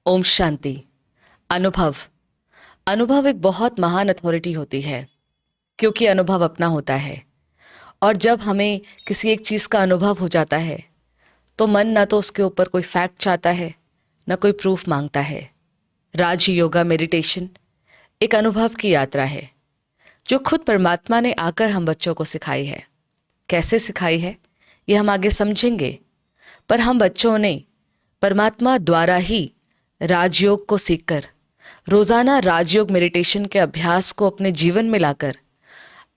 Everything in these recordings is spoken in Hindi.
ओम शांति। अनुभव। अनुभव एक बहुत महान अथॉरिटी होती है, क्योंकि अनुभव अपना होता है। और जब हमें किसी एक चीज़ का अनुभव हो जाता है तो मन ना तो उसके ऊपर कोई फैक्ट चाहता है, ना कोई प्रूफ मांगता है। राज योगा मेडिटेशन एक अनुभव की यात्रा है, जो खुद परमात्मा ने आकर हम बच्चों को सिखाई है। कैसे सिखाई है ये हम आगे समझेंगे, पर हम बच्चों ने परमात्मा द्वारा ही राजयोग को सीखकर रोजाना राजयोग मेडिटेशन के अभ्यास को अपने जीवन में लाकर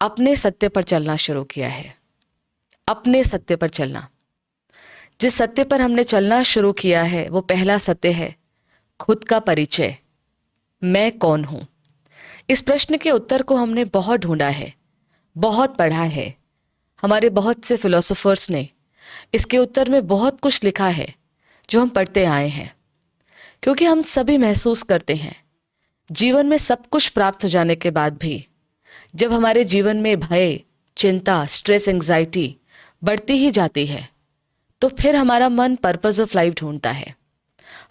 अपने सत्य पर चलना शुरू किया है। अपने सत्य पर चलना। जिस सत्य पर हमने चलना शुरू किया है वो पहला सत्य है खुद का परिचय। मैं कौन हूं? इस प्रश्न के उत्तर को हमने बहुत ढूंढा है, बहुत पढ़ा है। हमारे बहुत से फिलोसोफर्स ने इसके उत्तर में बहुत कुछ लिखा है जो हम पढ़ते आए हैं, क्योंकि हम सभी महसूस करते हैं जीवन में सब कुछ प्राप्त हो जाने के बाद भी जब हमारे जीवन में भय, चिंता, स्ट्रेस, एंग्जाइटी बढ़ती ही जाती है तो फिर हमारा मन पर्पस ऑफ लाइफ ढूंढता है।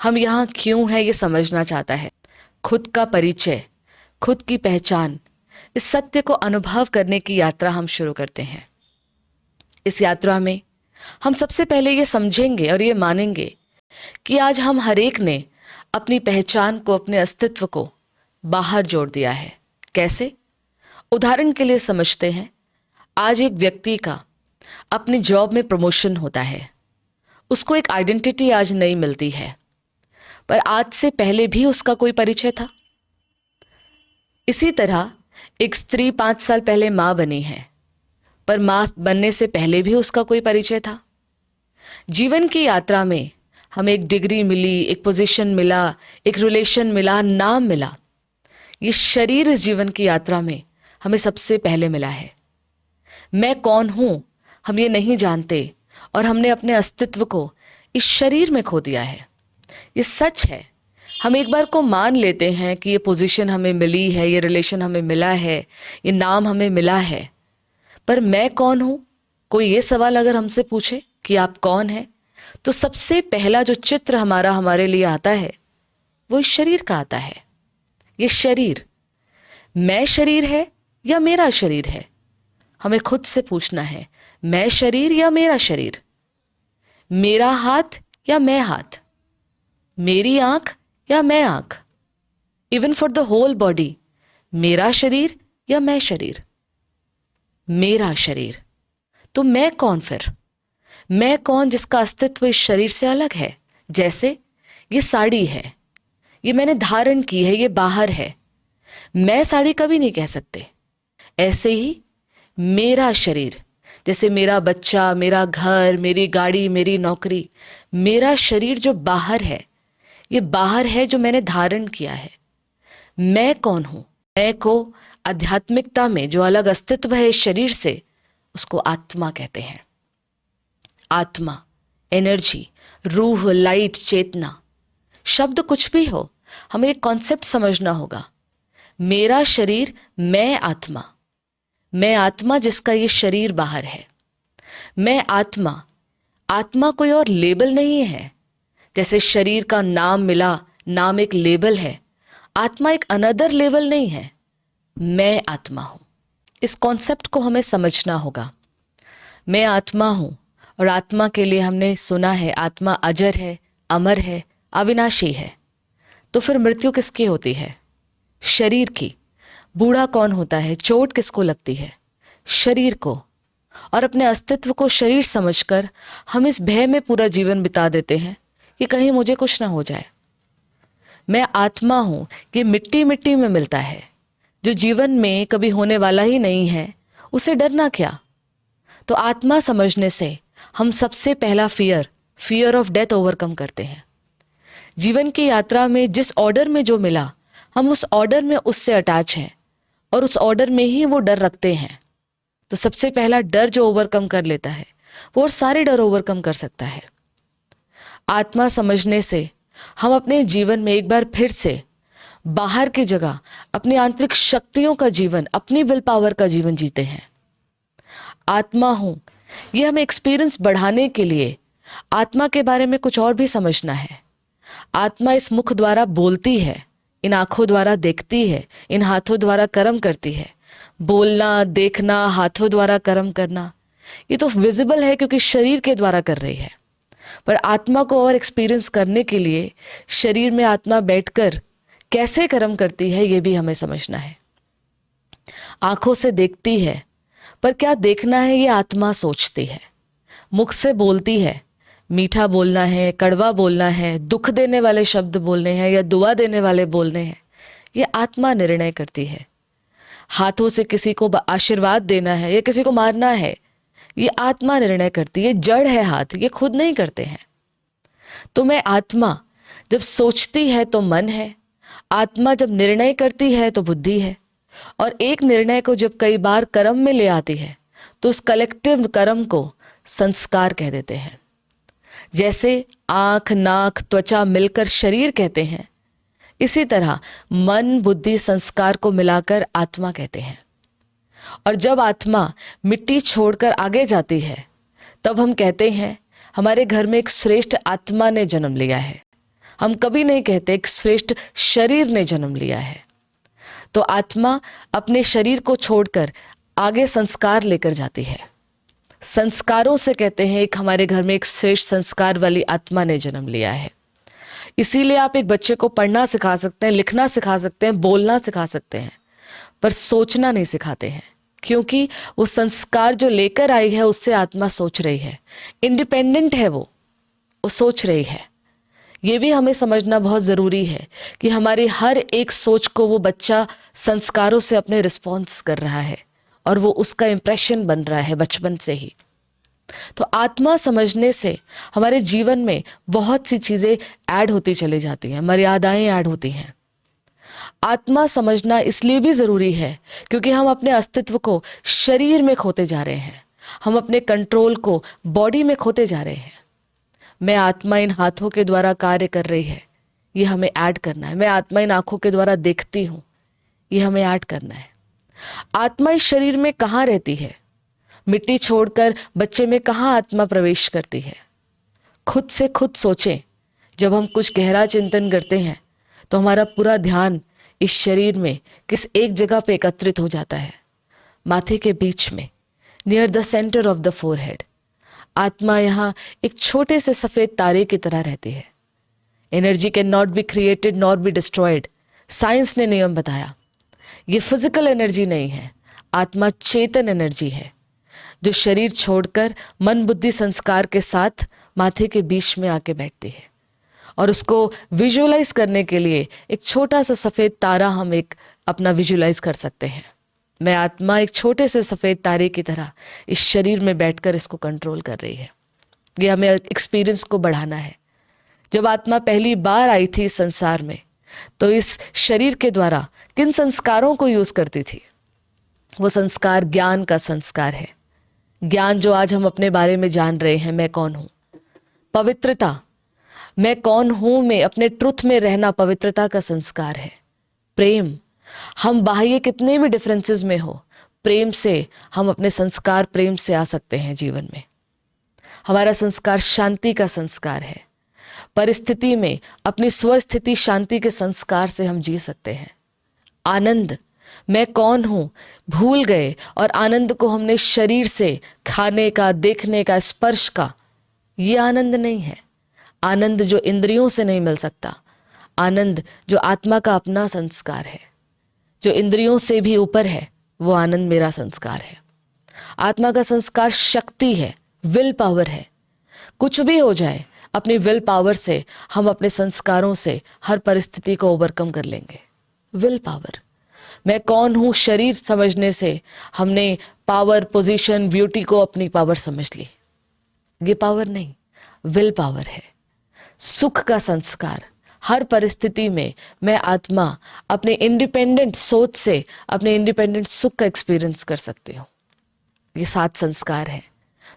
हम यहाँ क्यों हैं ये समझना चाहता है। खुद का परिचय, खुद की पहचान, इस सत्य को अनुभव करने की यात्रा हम शुरू करते हैं। इस यात्रा में हम सबसे पहले ये समझेंगे और ये मानेंगे कि आज हम हर एक ने अपनी पहचान को, अपने अस्तित्व को बाहर जोड़ दिया है। कैसे? उदाहरण के लिए समझते हैं, आज एक व्यक्ति का अपनी जॉब में प्रमोशन होता है, उसको एक आइडेंटिटी आज नहीं मिलती है, पर आज से पहले भी उसका कोई परिचय था। इसी तरह एक स्त्री 5 साल पहले माँ बनी है, पर माँ बनने से पहले भी उसका कोई परिचय था। जीवन की यात्रा में हमें एक डिग्री मिली, एक पोजीशन मिला, एक रिलेशन मिला, नाम मिला। ये शरीर इस जीवन की यात्रा में हमें सबसे पहले मिला है। मैं कौन हूं हम ये नहीं जानते और हमने अपने अस्तित्व को इस शरीर में खो दिया है। ये सच है। हम एक बार को मान लेते हैं कि ये पोजीशन हमें मिली है, ये रिलेशन हमें मिला है, ये नाम हमें मिला है, पर मैं कौन हूं? कोई ये सवाल अगर हमसे पूछे कि आप कौन हैं, तो सबसे पहला जो चित्र हमारे लिए आता है वो इस शरीर का आता है। ये शरीर, मैं शरीर है या मेरा शरीर है? हमें खुद से पूछना है, मैं शरीर या मेरा शरीर? मेरा हाथ या मैं हाथ? मेरी आंख या मैं आंख? Even for the whole body, मेरा शरीर या मैं शरीर? मेरा शरीर। तो मैं कौन फिर? मैं कौन जिसका अस्तित्व इस शरीर से अलग है? जैसे ये साड़ी है, ये मैंने धारण की है, ये बाहर है, मैं साड़ी कभी नहीं कह सकते। ऐसे ही मेरा शरीर, जैसे मेरा बच्चा, मेरा घर, मेरी गाड़ी, मेरी नौकरी, मेरा शरीर जो बाहर है, ये बाहर है जो मैंने धारण किया है। मैं कौन हूं? मैं को आध्यात्मिकता में जो अलग अस्तित्व है इस शरीर से, उसको आत्मा कहते हैं। आत्मा, एनर्जी, रूह, लाइट, चेतना, शब्द कुछ भी हो, हमें एक कॉन्सेप्ट समझना होगा। मेरा शरीर, मैं आत्मा। मैं आत्मा जिसका ये शरीर बाहर है। मैं आत्मा। आत्मा कोई और लेबल नहीं है। जैसे शरीर का नाम मिला, नाम एक लेबल है, आत्मा एक अनदर लेबल नहीं है। मैं आत्मा हूं। इस कॉन्सेप्ट को हमें समझना होगा। मैं आत्मा हूं, और आत्मा के लिए हमने सुना है आत्मा अजर है, अमर है, अविनाशी है। तो फिर मृत्यु किसकी होती है? शरीर की। बूढ़ा कौन होता है? चोट किसको लगती है? शरीर को। और अपने अस्तित्व को शरीर समझकर हम इस भय में पूरा जीवन बिता देते हैं कि कहीं मुझे कुछ ना हो जाए। मैं आत्मा हूं कि मिट्टी मिट्टी में मिलता है। जो जीवन में कभी होने वाला ही नहीं है, उसे डरना क्या? तो आत्मा समझने से हम सबसे पहला फियर ऑफ डेथ ओवरकम करते हैं। जीवन की यात्रा में जिस ऑर्डर में जो मिला, हम उस ऑर्डर में उससे अटैच हैं और उस ऑर्डर में ही वो डर रखते हैं। तो सबसे पहला डर जो ओवरकम कर लेता है, वो और सारे डर ओवरकम कर सकता है। आत्मा समझने से हम अपने जीवन में एक बार फिर से बाहर की जगह अपनी आंतरिक शक्तियों का जीवन, अपनी विल पावर का जीवन जीते हैं। आत्मा हूं, ये हमें एक्सपीरियंस बढ़ाने के लिए आत्मा के बारे में कुछ और भी समझना है। आत्मा इस मुख द्वारा बोलती है, इन आंखों द्वारा देखती है, इन हाथों द्वारा कर्म करती है। बोलना, देखना, हाथों द्वारा कर्म करना, ये तो विजिबल है क्योंकि शरीर के द्वारा कर रही है। पर आत्मा को और एक्सपीरियंस करने के लिए शरीर में आत्मा बैठकर कैसे कर्म करती है ये भी हमें समझना है। आंखों से देखती है, पर क्या देखना है ये आत्मा सोचती है। मुख से बोलती है, मीठा बोलना है, कड़वा बोलना है, दुख देने वाले शब्द बोलने हैं या दुआ देने वाले बोलने हैं, ये आत्मा निर्णय करती है। हाथों से किसी को आशीर्वाद देना है या किसी को मारना है, ये आत्मा निर्णय करती है। जड़ है हाथ, ये खुद नहीं करते हैं। तो मैं आत्मा जब सोचती है तो मन है, आत्मा जब निर्णय करती है तो बुद्धि है। और एक निर्णय को जब कई बार कर्म में ले आती है तो उस कलेक्टिव कर्म को संस्कार कह देते हैं। जैसे आंख, नाक, त्वचा मिलकर शरीर कहते हैं, इसी तरह मन, बुद्धि, संस्कार को मिलाकर आत्मा कहते हैं। और जब आत्मा मिट्टी छोड़कर आगे जाती है तब हम कहते हैं हमारे घर में एक श्रेष्ठ आत्मा ने जन्म लिया है। हम कभी नहीं कहते एक श्रेष्ठ शरीर ने जन्म लिया है। तो आत्मा अपने शरीर को छोड़कर आगे संस्कार लेकर जाती है। संस्कारों से कहते हैं एक हमारे घर में एक श्रेष्ठ संस्कार वाली आत्मा ने जन्म लिया है। इसीलिए आप एक बच्चे को पढ़ना सिखा सकते हैं, लिखना सिखा सकते हैं, बोलना सिखा सकते हैं, पर सोचना नहीं सिखाते हैं, क्योंकि वो संस्कार जो लेकर आई है उससे आत्मा सोच रही है। इंडिपेंडेंट है वो सोच रही है। ये भी हमें समझना बहुत ज़रूरी है कि हमारी हर एक सोच को वो बच्चा संस्कारों से अपने रिस्पॉन्स कर रहा है और वो उसका इम्प्रेशन बन रहा है बचपन से ही। तो आत्मा समझने से हमारे जीवन में बहुत सी चीज़ें ऐड होती चली जाती हैं, मर्यादाएं ऐड होती हैं। आत्मा समझना इसलिए भी ज़रूरी है क्योंकि हम अपने अस्तित्व को शरीर में खोते जा रहे हैं, हम अपने कंट्रोल को बॉडी में खोते जा रहे हैं। मैं आत्मा इन हाथों के द्वारा कार्य कर रही है, ये हमें ऐड करना है। मैं आत्मा इन आंखों के द्वारा देखती हूँ, ये हमें ऐड करना है। आत्मा इस शरीर में कहाँ रहती है? मिट्टी छोड़कर बच्चे में कहाँ आत्मा प्रवेश करती है? खुद से खुद सोचें। जब हम कुछ गहरा चिंतन करते हैं तो हमारा पूरा ध्यान इस शरीर में किस एक जगह पे एकत्रित हो जाता है, माथे के बीच में, near the centre of the forehead. आत्मा यहाँ एक छोटे से सफ़ेद तारे की तरह रहती है। Energy can not be created not be destroyed, science ने नियम बताया। ये फिजिकल एनर्जी नहीं है, आत्मा चेतन एनर्जी है जो शरीर छोड़कर मन, बुद्धि, संस्कार के साथ माथे के बीच में आके बैठती है। और उसको विजुअलाइज करने के लिए एक छोटा सा सफ़ेद तारा हम एक अपना विजुअलाइज कर सकते हैं। मैं आत्मा एक छोटे से सफ़ेद तारे की तरह इस शरीर में बैठकर इसको कंट्रोल कर रही है। ये हमें एक्सपीरियंस को बढ़ाना है। जब आत्मा पहली बार आई थी इस संसार में तो इस शरीर के द्वारा किन संस्कारों को यूज़ करती थी? वो संस्कार ज्ञान का संस्कार है। ज्ञान जो आज हम अपने बारे में जान रहे हैं, मैं कौन हूँ। पवित्रता, मैं कौन हूँ में अपने ट्रुथ में रहना पवित्रता का संस्कार है। प्रेम, हम बाह्य कितने भी डिफरेंसेस में हो, प्रेम से हम अपने संस्कार प्रेम से आ सकते हैं जीवन में। हमारा संस्कार शांति का संस्कार है। परिस्थिति में अपनी स्वस्थिति शांति के संस्कार से हम जी सकते हैं। आनंद, मैं कौन हूँ भूल गए और आनंद को हमने शरीर से, खाने का, देखने का, स्पर्श का, ये आनंद नहीं है। आनंद जो इंद्रियों से नहीं मिल सकता, आनंद जो आत्मा का अपना संस्कार है, जो इंद्रियों से भी ऊपर है, वो आनंद मेरा संस्कार है। आत्मा का संस्कार शक्ति है, विल पावर है। कुछ भी हो जाए, अपनी विल पावर से हम अपने संस्कारों से हर परिस्थिति को ओवरकम कर लेंगे। विल पावर, मैं कौन हूँ शरीर समझने से हमने पावर, पोजीशन, ब्यूटी को अपनी पावर समझ ली। ये पावर नहीं, विल पावर है। सुख का संस्कार, हर परिस्थिति में मैं आत्मा अपने इंडिपेंडेंट सोच से अपने इंडिपेंडेंट सुख का एक्सपीरियंस कर सकती हूँ। ये 7 संस्कार हैं।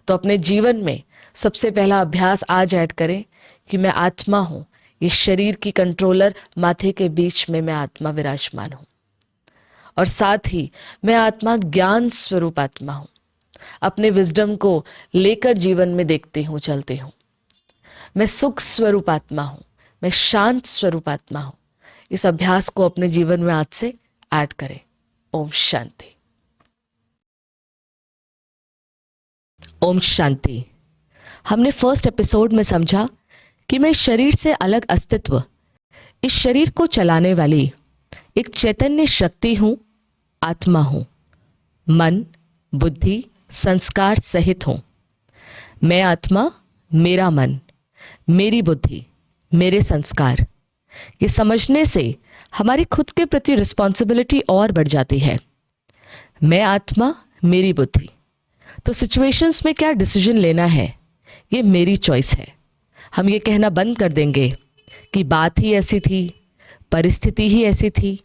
तो अपने जीवन में सबसे पहला अभ्यास आज ऐड करें कि मैं आत्मा हूँ, ये शरीर की कंट्रोलर, माथे के बीच में मैं आत्मा विराजमान हूँ। और साथ ही मैं आत्मा ज्ञान स्वरूप आत्मा हूँ, अपने विजडम को लेकर जीवन में देखती हूँ, चलती हूँ। मैं सुख स्वरूप आत्मा हूँ, मैं शांत स्वरूप आत्मा हूं। इस अभ्यास को अपने जीवन में आज से ऐड करें। ओम शांति। ओम शांति। हमने फर्स्ट एपिसोड में समझा कि मैं शरीर से अलग अस्तित्व, इस शरीर को चलाने वाली एक चैतन्य शक्ति हूं, आत्मा हूं। मन, बुद्धि, संस्कार सहित हूं। मैं आत्मा, मेरा मन, मेरी बुद्धि, मेरे संस्कार, ये समझने से हमारी खुद के प्रति रिस्पॉन्सिबिलिटी और बढ़ जाती है। मैं आत्मा, मेरी बुद्धि, तो सिचुएशंस में क्या डिसीजन लेना है ये मेरी चॉइस है। हम ये कहना बंद कर देंगे कि बात ही ऐसी थी, परिस्थिति ही ऐसी थी।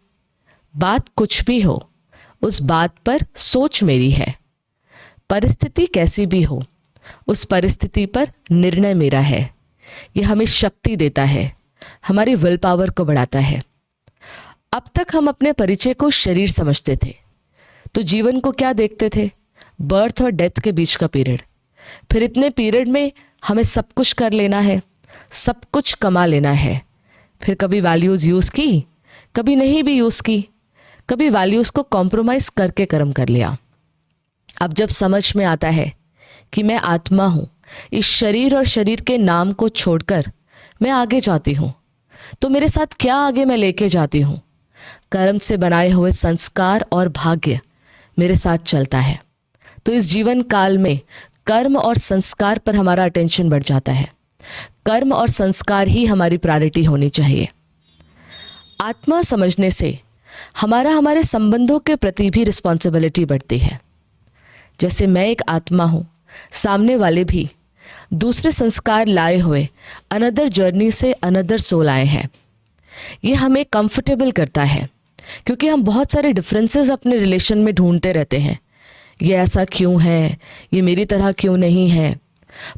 बात कुछ भी हो, उस बात पर सोच मेरी है। परिस्थिति कैसी भी हो, उस परिस्थिति पर निर्णय मेरा है। ये हमें शक्ति देता है, हमारी विल पावर को बढ़ाता है। अब तक हम अपने परिचय को शरीर समझते थे, तो जीवन को क्या देखते थे? बर्थ और डेथ के बीच का पीरियड। फिर इतने पीरियड में हमें सब कुछ कर लेना है, सब कुछ कमा लेना है। फिर कभी वैल्यूज़ यूज़ की, कभी नहीं भी यूज़ की, कभी वैल्यूज़ को कॉम्प्रोमाइज़ करके कर्म कर लिया। अब जब समझ में आता है कि मैं आत्मा हूँ, इस शरीर और शरीर के नाम को छोड़कर मैं आगे जाती हूँ, तो मेरे साथ क्या आगे मैं लेके जाती हूँ? कर्म से बनाए हुए संस्कार और भाग्य मेरे साथ चलता है। तो इस जीवन काल में कर्म और संस्कार पर हमारा अटेंशन बढ़ जाता है। कर्म और संस्कार ही हमारी प्रायोरिटी होनी चाहिए। आत्मा समझने से हमारा हमारे संबंधों के प्रति भी रिस्पॉन्सिबिलिटी बढ़ती है। जैसे मैं एक आत्मा हूँ, सामने वाले भी दूसरे संस्कार लाए हुए अनदर जर्नी से अनदर सोल आए हैं। ये हमें कंफर्टेबल करता है, क्योंकि हम बहुत सारे डिफरेंसेस अपने रिलेशन में ढूंढते रहते हैं। ये ऐसा क्यों है, ये मेरी तरह क्यों नहीं है।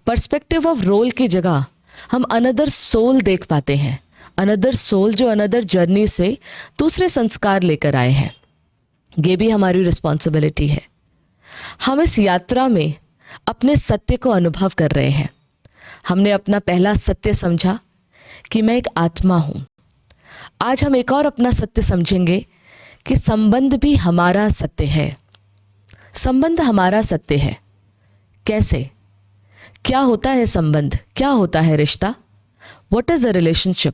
पर्सपेक्टिव ऑफ रोल की जगह हम अनदर सोल देख पाते हैं, अनदर सोल जो अनदर जर्नी से दूसरे संस्कार लेकर आए हैं। ये भी हमारी रिस्पॉन्सिबिलिटी है। हम इस यात्रा में अपने सत्य को अनुभव कर रहे हैं। हमने अपना पहला सत्य समझा कि मैं एक आत्मा हूँ। आज हम एक और अपना सत्य समझेंगे कि संबंध भी हमारा सत्य है। संबंध हमारा सत्य है। कैसे? क्या होता है संबंध? क्या होता है रिश्ता? What is a relationship?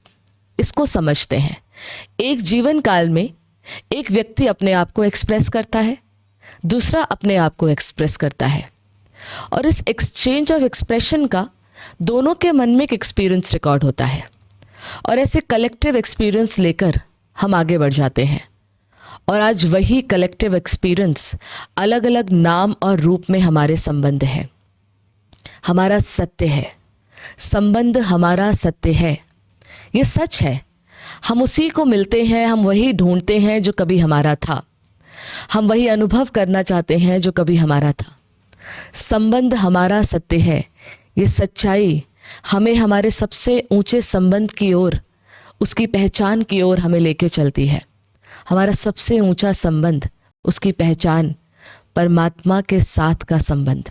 इसको समझते हैं। एक जीवन काल में एक व्यक्ति अपने आप को एक्सप्रेस करता है, दूसरा अपने आप को एक्सप्रेस करता है, और इस एक्सचेंज ऑफ एक्सप्रेशन का दोनों के मन में एक एक्सपीरियंस रिकॉर्ड होता है, और ऐसे कलेक्टिव एक्सपीरियंस लेकर हम आगे बढ़ जाते हैं। और आज वही कलेक्टिव एक्सपीरियंस अलग अलग नाम और रूप में हमारे संबंध है। हमारा सत्य है, संबंध हमारा सत्य है। ये सच है। हम उसी को मिलते हैं, हम वही ढूंढते हैं जो कभी हमारा था, हम वही अनुभव करना चाहते हैं जो कभी हमारा था। संबंध हमारा सत्य है। ये सच्चाई हमें हमारे सबसे ऊंचे संबंध की ओर, उसकी पहचान की ओर हमें लेके चलती है। हमारा सबसे ऊंचा संबंध, उसकी पहचान, परमात्मा के साथ का संबंध।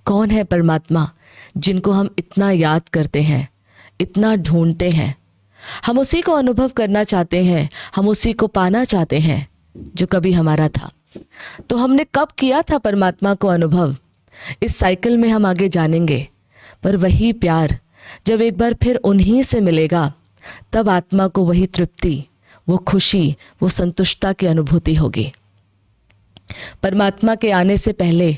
कौन है परमात्मा जिनको हम इतना याद करते हैं, इतना ढूंढते हैं? हम उसी को अनुभव करना चाहते हैं, हम उसी को पाना चाहते हैं जो कभी हमारा था। तो हमने कब किया था परमात्मा को अनुभव? इस साइकिल में हम आगे जानेंगे। पर वही प्यार जब एक बार फिर उन्हीं से मिलेगा, तब आत्मा को वही तृप्ति, वो खुशी, वो संतुष्टता की अनुभूति होगी। परमात्मा के आने से पहले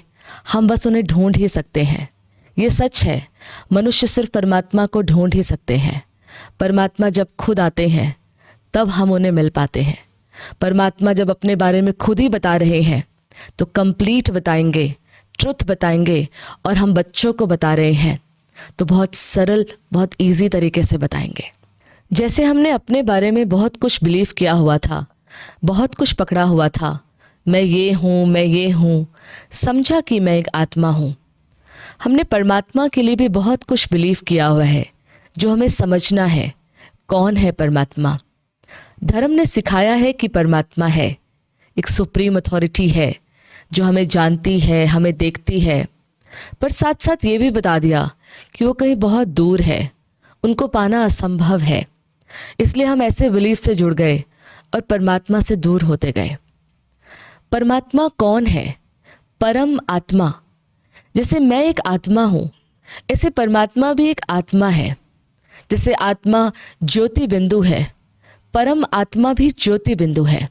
हम बस उन्हें ढूंढ ही सकते हैं। ये सच है, मनुष्य सिर्फ परमात्मा को ढूंढ ही सकते हैं। परमात्मा जब खुद आते हैं तब हम उन्हें मिल पाते हैं। परमात्मा जब अपने बारे में खुद ही बता रहे हैं तो कंप्लीट बताएंगे, ट्रुथ बताएंगे, और हम बच्चों को बता रहे हैं तो बहुत सरल, बहुत इजी तरीके से बताएंगे। जैसे हमने अपने बारे में बहुत कुछ बिलीव किया हुआ था, बहुत कुछ पकड़ा हुआ था, मैं ये हूँ, मैं ये हूँ, समझा कि मैं एक आत्मा हूँ। हमने परमात्मा के लिए भी बहुत कुछ बिलीव किया हुआ है जो हमें समझना है। कौन है परमात्मा? धर्म ने सिखाया है कि परमात्मा है, एक सुप्रीम अथॉरिटी है जो हमें जानती है, हमें देखती है, पर साथ साथ ये भी बता दिया कि वो कहीं बहुत दूर है, उनको पाना असंभव है। इसलिए हम ऐसे बिलीफ से जुड़ गए और परमात्मा से दूर होते गए। परमात्मा कौन है? परम आत्मा। जैसे मैं एक आत्मा हूँ, ऐसे परमात्मा भी एक आत्मा है। जैसे आत्मा ज्योति बिंदु है, परम आत्मा भी ज्योति बिंदु है।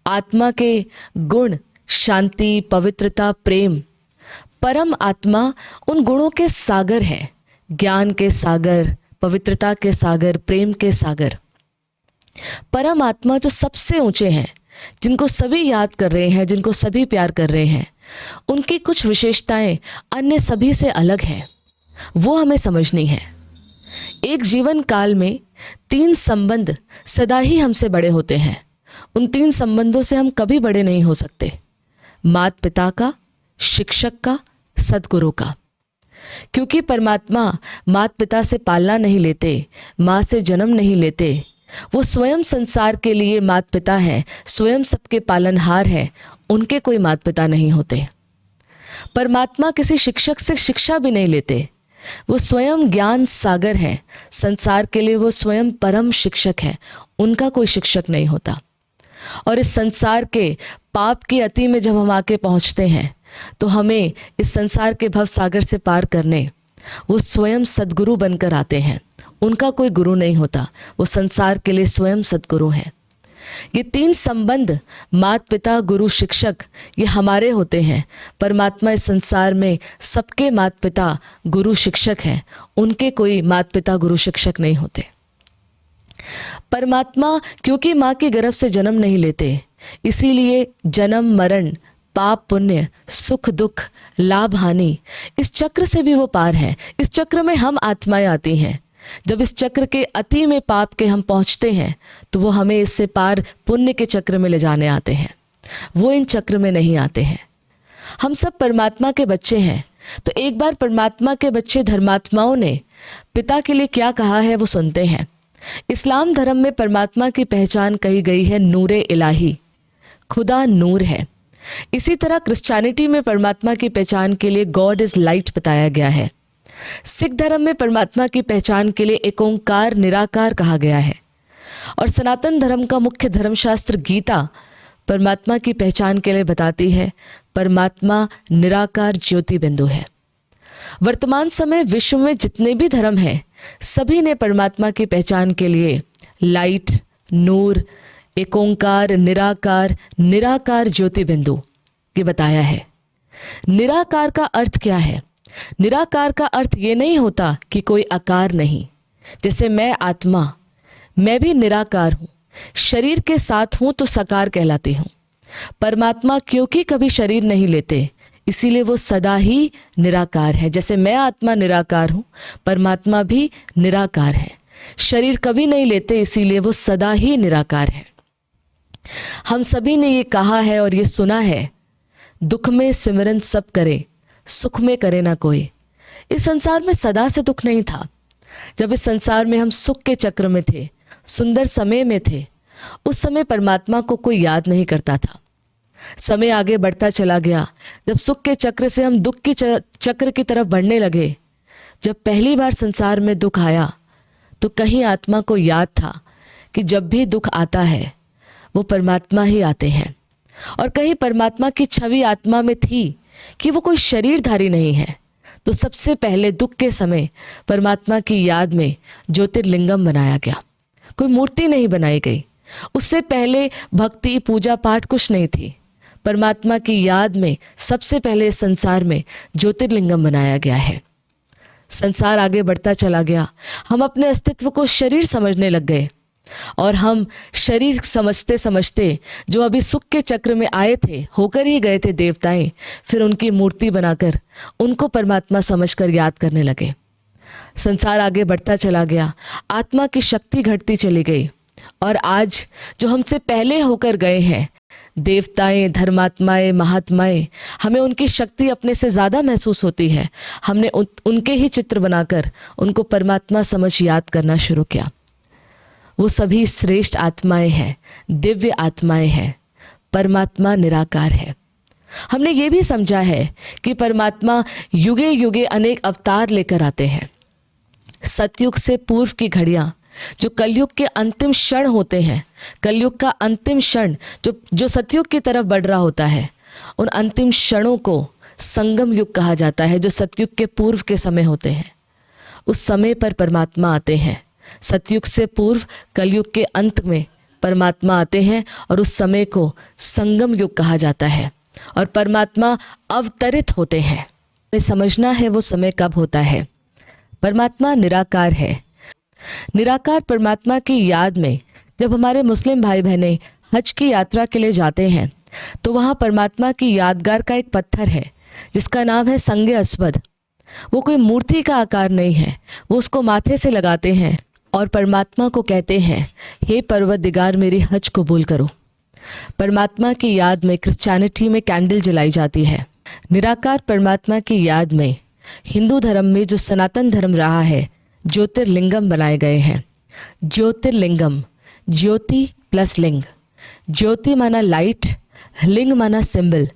आत्मा के गुण शांति, पवित्रता, प्रेम, परम आत्मा उन गुणों के सागर है, ज्ञान के सागर, पवित्रता के सागर, प्रेम के सागर। परम आत्मा जो सबसे ऊंचे हैं, जिनको सभी याद कर रहे हैं, जिनको सभी प्यार कर रहे हैं, उनकी कुछ विशेषताएं अन्य सभी से अलग हैं, वो हमें समझनी है। एक जीवन काल में 3 संबंध सदा ही हमसे बड़े होते हैं। उन 3 संबंधों से हम कभी बड़े नहीं हो सकते। माता पिता का, शिक्षक का, सद्गुरु का। क्योंकि परमात्मा माता पिता से पालना नहीं लेते, माँ से जन्म नहीं लेते। वो स्वयं संसार के लिए माता पिता है, स्वयं सबके पालनहार है। उनके कोई माता पिता नहीं होते। परमात्मा किसी शिक्षक से शिक्षा भी नहीं लेते। वो स्वयं ज्ञान सागर है, संसार के लिए वो स्वयं परम शिक्षक है। उनका कोई शिक्षक नहीं होता। और इस संसार के पाप की अति में जब हम आके पहुंचते हैं, तो हमें इस संसार के भव सागर से पार करने वो स्वयं सद्गुरु बनकर आते हैं। उनका कोई गुरु नहीं होता, वो संसार के लिए स्वयं सद्गुरु हैं। ये 3 संबंध, माता पिता, गुरु, शिक्षक, ये हमारे होते हैं। परमात्मा इस संसार में सबके माता पिता, गुरु, शिक्षक हैं। उनके कोई माता पिता, गुरु, शिक्षक नहीं होते। परमात्मा क्योंकि माँ के गर्भ से जन्म नहीं लेते, इसीलिए जन्म मरण, पाप पुण्य, सुख दुख, लाभ हानि, इस चक्र से भी वो पार है। इस चक्र में हम आत्माएं आती हैं। जब इस चक्र के अति में पाप के हम पहुंचते हैं, तो वो हमें इससे पार पुण्य के चक्र में ले जाने आते हैं। वो इन चक्र में नहीं आते हैं। हम सब परमात्मा के बच्चे हैं। तो एक बार परमात्मा के बच्चे धर्मात्माओं ने पिता के लिए क्या कहा है वो सुनते हैं। इस्लाम धर्म में परमात्मा की पहचान कही गई है नूरे इलाही, खुदा नूर है। इसी तरह क्रिश्चियनिटी में परमात्मा की पहचान के लिए गॉड इज लाइट बताया गया है। सिख धर्म में परमात्मा की पहचान के लिए एक ओंकार निराकार कहा गया है। और सनातन धर्म का मुख्य धर्मशास्त्र गीता परमात्मा की पहचान के लिए बताती है परमात्मा निराकार ज्योति बिंदु है। वर्तमान समय विश्व में जितने भी धर्म हैं, सभी ने परमात्मा की पहचान के लिए लाइट, नूर, एक ओंकार, निराकार, निराकार ज्योति बिंदु ये बताया है। निराकार का अर्थ क्या है? निराकार का अर्थ ये नहीं होता कि कोई आकार नहीं। जैसे मैं आत्मा, मैं भी निराकार हूँ, शरीर के साथ हूँ तो साकार कहलाती हूँ। परमात्मा क्योंकि कभी शरीर नहीं लेते, इसीलिए वो सदा ही निराकार है। जैसे मैं आत्मा निराकार हूँ, परमात्मा भी निराकार है। शरीर कभी नहीं लेते, इसीलिए वो सदा ही निराकार है। हम सभी ने ये कहा है और ये सुना है, दुख में सिमरन सब करे, सुख में करे ना कोई। इस संसार में सदा से दुख नहीं था। जब इस संसार में हम सुख के चक्र में थे, सुंदर समय में थे, उस समय परमात्मा को कोई याद नहीं करता था। समय आगे बढ़ता चला गया। जब सुख के चक्र से हम दुख के चक्र की तरफ बढ़ने लगे, जब पहली बार संसार में दुख आया, तो कहीं आत्मा को याद था कि जब भी दुख आता है वो परमात्मा ही आते हैं। और कहीं परमात्मा की छवि आत्मा में थी कि वो कोई शरीरधारी नहीं है। तो सबसे पहले दुख के समय परमात्मा की याद में ज्योतिर्लिंगम बनाया गया, कोई मूर्ति नहीं बनाई गई। उससे पहले भक्ति, पूजा पाठ कुछ नहीं थी। परमात्मा की याद में सबसे पहले इस संसार में ज्योतिर्लिंगम बनाया गया है। संसार आगे बढ़ता चला गया। हम अपने अस्तित्व को शरीर समझने लग गए और हम शरीर समझते समझते जो अभी सुख के चक्र में आए थे, होकर ही गए थे देवताएं, फिर उनकी मूर्ति बनाकर उनको परमात्मा समझकर याद करने लगे। संसार आगे बढ़ता चला गया, आत्मा की शक्ति घटती चली गई। और आज जो हमसे पहले होकर गए हैं, देवताएं, धर्मात्माएं, महात्माएं, हमें उनकी शक्ति अपने से ज़्यादा महसूस होती है। हमने उनके ही चित्र बनाकर उनको परमात्मा समझ याद करना शुरू किया। वो सभी श्रेष्ठ आत्माएं हैं, दिव्य आत्माएं हैं। परमात्मा निराकार है। हमने ये भी समझा है कि परमात्मा युगे युगे अनेक अवतार लेकर आते हैं। सतयुग से पूर्व की घड़ियाँ, जो कलयुग के अंतिम क्षण होते हैं, कलयुग का अंतिम क्षण जो सतयुग की तरफ बढ़ रहा होता है, उन अंतिम क्षणों को संगम युग कहा जाता है, जो सतयुग के पूर्व के समय होते हैं। उस समय पर परमात्मा आते हैं। सतयुग से पूर्व कलयुग के अंत में परमात्मा आते हैं और उस समय को संगम युग कहा जाता है और परमात्मा अवतरित होते हैं। हमें समझना है वो समय कब होता है। परमात्मा निराकार है। निराकार परमात्मा की याद में जब हमारे मुस्लिम भाई बहनें हज की यात्रा के लिए जाते हैं तो वहाँ परमात्मा की यादगार का एक पत्थर है जिसका नाम है संगे अस्वद। वो कोई मूर्ति का आकार नहीं है, वो उसको माथे से लगाते हैं और परमात्मा को कहते हैं, हे परवरदिगार मेरी हज कबूल करो। परमात्मा की याद में क्रिश्चियनिटी में कैंडल जलाई जाती है। निराकार परमात्मा की याद में हिंदू धर्म में जो सनातन धर्म रहा है, ज्योतिर्लिंगम बनाए गए हैं। ज्योतिर्लिंगम, ज्योति प्लस लिंग। ज्योति माना लाइट, लिंग माना सिंबल।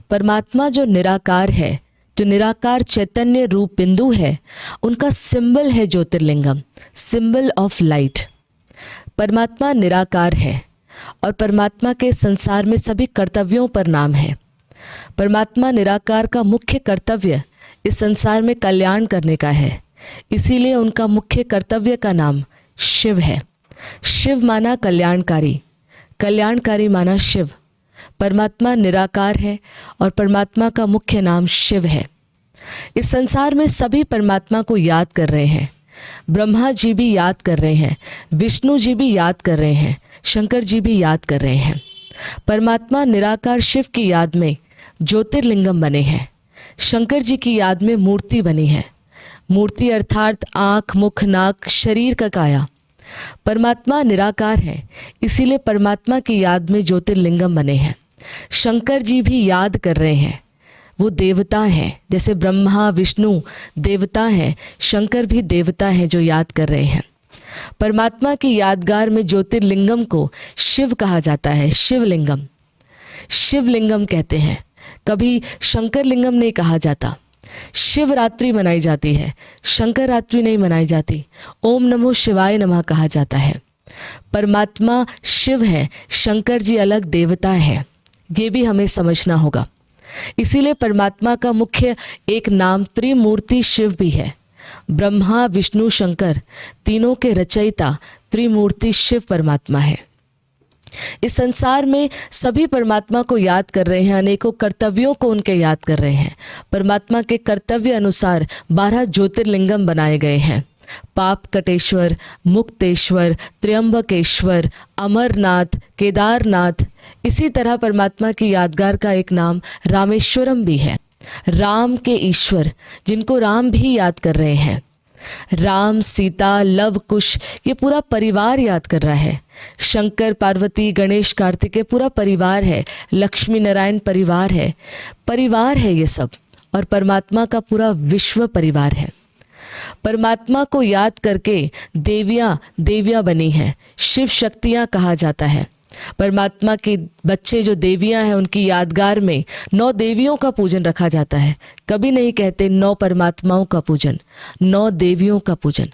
परमात्मा जो निराकार है, जो निराकार चैतन्य रूप बिंदु है, उनका सिंबल है ज्योतिर्लिंगम, सिंबल ऑफ लाइट। परमात्मा निराकार है और परमात्मा के संसार में सभी कर्तव्यों पर नाम है। परमात्मा निराकार का मुख्य कर्तव्य इस संसार में कल्याण करने का है, इसीलिए उनका मुख्य कर्तव्य का नाम शिव है। शिव माना कल्याणकारी, कल्याणकारी माना शिव। परमात्मा निराकार है और परमात्मा का मुख्य नाम शिव है। इस संसार में सभी परमात्मा को याद कर रहे हैं। ब्रह्मा जी भी याद कर रहे हैं, विष्णु जी भी याद कर रहे हैं, शंकर जी भी याद कर रहे हैं। परमात्मा निराकार शिव की याद में ज्योतिर्लिंगम बने हैं। शंकर जी की याद में मूर्ति बनी है। मूर्ति अर्थात आँख, मुख, नाक, शरीर का काया। परमात्मा निराकार है, इसीलिए परमात्मा की याद में ज्योतिर्लिंगम बने हैं। शंकर जी भी याद कर रहे हैं, वो देवता हैं। जैसे ब्रह्मा विष्णु देवता हैं, शंकर भी देवता हैं जो याद कर रहे हैं। परमात्मा की यादगार में ज्योतिर्लिंगम को शिव कहा जाता है, शिवलिंगम। शिवलिंगम कहते हैं, कभी शंकर लिंगम नहीं कहा जाता। शिवरात्रि मनाई जाती है, शंकर रात्रि नहीं मनाई जाती। ओम नमो शिवाय नमः कहा जाता है। परमात्मा शिव है, शंकर जी अलग देवता हैं, ये भी हमें समझना होगा। इसीलिए परमात्मा का मुख्य एक नाम त्रिमूर्ति शिव भी है। ब्रह्मा विष्णु शंकर तीनों के रचयिता त्रिमूर्ति शिव परमात्मा है। इस संसार में सभी परमात्मा को याद कर रहे हैं, अनेकों कर्तव्यों को उनके याद कर रहे हैं। परमात्मा के कर्तव्य अनुसार 12 ज्योतिर्लिंगम बनाए गए हैं। पाप कटेश्वर, मुक्तेश्वर, त्र्यंबकेश्वर, अमरनाथ, केदारनाथ। इसी तरह परमात्मा की यादगार का एक नाम रामेश्वरम भी है। राम के ईश्वर, जिनको राम भी याद कर रहे हैं। राम, सीता, लव कुश, ये पूरा परिवार याद कर रहा है। शंकर, पार्वती, गणेश, कार्तिकेय पूरा परिवार है। लक्ष्मी नारायण परिवार है ये सब। और परमात्मा का पूरा विश्व परिवार है। परमात्मा को याद करके देवियाँ बनी हैं, शिव शक्तियाँ कहा जाता है। परमात्मा के बच्चे जो देवियाँ हैं, उनकी यादगार में 9 देवियों का पूजन रखा जाता है। कभी नहीं कहते 9 परमात्माओं का पूजन, 9 देवियों का पूजन,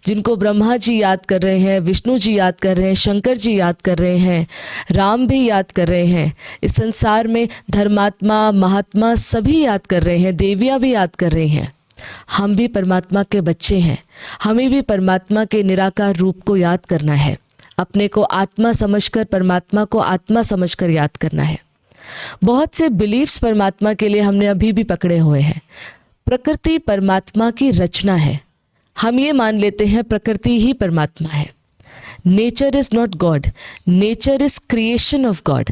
जिनको ब्रह्मा जी याद कर रहे हैं, विष्णु जी याद कर रहे हैं, शंकर जी याद कर रहे हैं, राम भी याद कर रहे हैं। इस संसार में धर्मात्मा, महात्मा सभी याद कर रहे हैं, देवियाँ भी याद कर रही हैं। हम भी परमात्मा के बच्चे हैं, हमें भी परमात्मा के निराकार रूप को याद करना है। अपने को आत्मा समझकर, परमात्मा को आत्मा समझकर याद करना है। बहुत से बिलीफ्स परमात्मा के लिए हमने अभी भी पकड़े हुए हैं। प्रकृति परमात्मा की रचना है। हम ये मान लेते हैं प्रकृति ही परमात्मा है। Nature is not God, nature is creation of God.